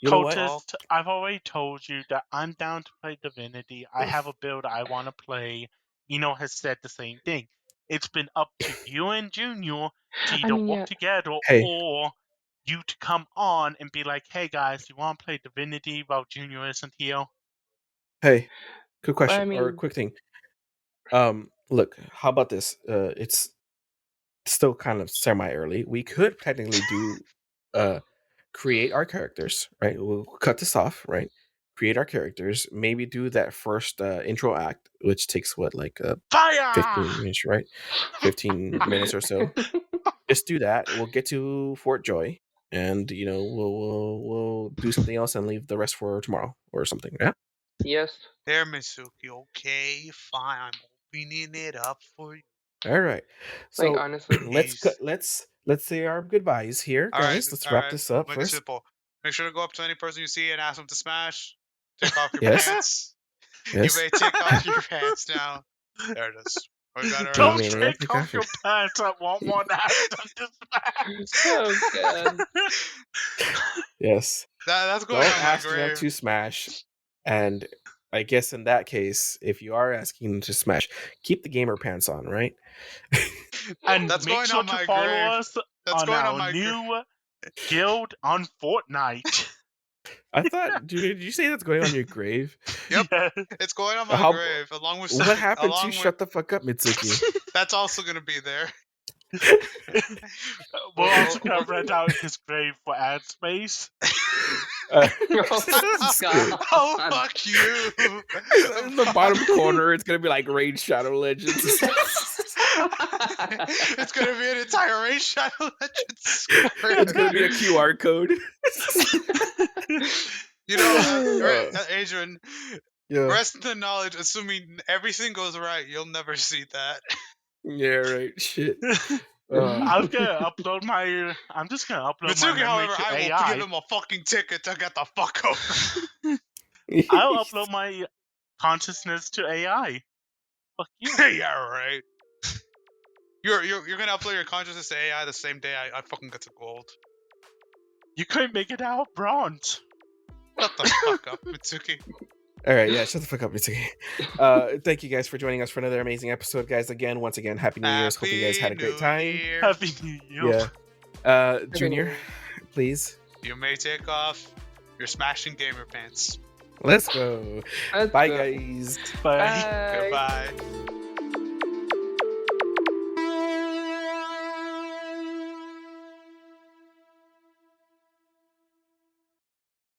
You know what? Cultist, I've already told you that I'm down to play Divinity. I have a build I want to play. Eno has said the same thing. It's been up to you and Junior to either work together or you to come on and be like, hey guys, you want to play Divinity while Junior isn't here? Hey, quick question or quick thing. Look, how about this? It's still kind of semi-early. We could technically do create our characters, right? We'll cut this off, right? Create our characters, maybe do that first intro act, which takes what, like Fire! 15 minutes, right? 15 minutes or so. Just do that. We'll get to Fort Joy, and we'll do something else and leave the rest for tomorrow or something. Yeah. Yes. There, Mitsuki. Okay, fine. I'm opening it up for you. All right. So honestly, let's say our goodbyes here, guys. Let's wrap this up Make first. it simple. Make sure to go up to any person you see and ask them to smash. Take off your pants. Yes. You may take off your pants now. There it is. We got it. Don't take off your pants. I want one ask them to smash. Oh god. Yes. That's going Don't on my ask them grave. to smash, and I guess in that case, if you are asking them to smash, keep the gamer pants on, right? And that's make going sure on to my follow grave. us That's on going our on my new guild on Fortnite. I thought, dude, did you say that's going on your grave? Yep, Yeah. it's going on my grave along with. What happened to shut the fuck up, Mitsuki? That's also gonna be there. We're also gonna rent out his grave for ad space. Oh fuck you! In the bottom corner, it's gonna be like Raid Shadow Legends. It's gonna be an entire Raid Shadow Legends. It's gonna be a QR code. Adrian. Yeah. Rest in the knowledge, assuming everything goes right, you'll never see that. Yeah, right. Shit. I'm just gonna upload my Mitsuki, memory however, to I AI. will give him a fucking ticket to get the fuck over. I'll upload my consciousness to AI. Fuck you. Yeah, right. You're gonna upload your consciousness to AI the same day I fucking get to gold. You couldn't make it out bronze. Shut the fuck up, Mitsuki. All right, yeah, shut the fuck up, Mitsuki. Thank you guys for joining us for another amazing episode, guys. Once again, Happy New Year's. Hope you guys had a great time. Happy New Year. Yeah. Junior, please. You may take off your smashing gamer pants. Let's go. Bye, guys. Bye. Goodbye.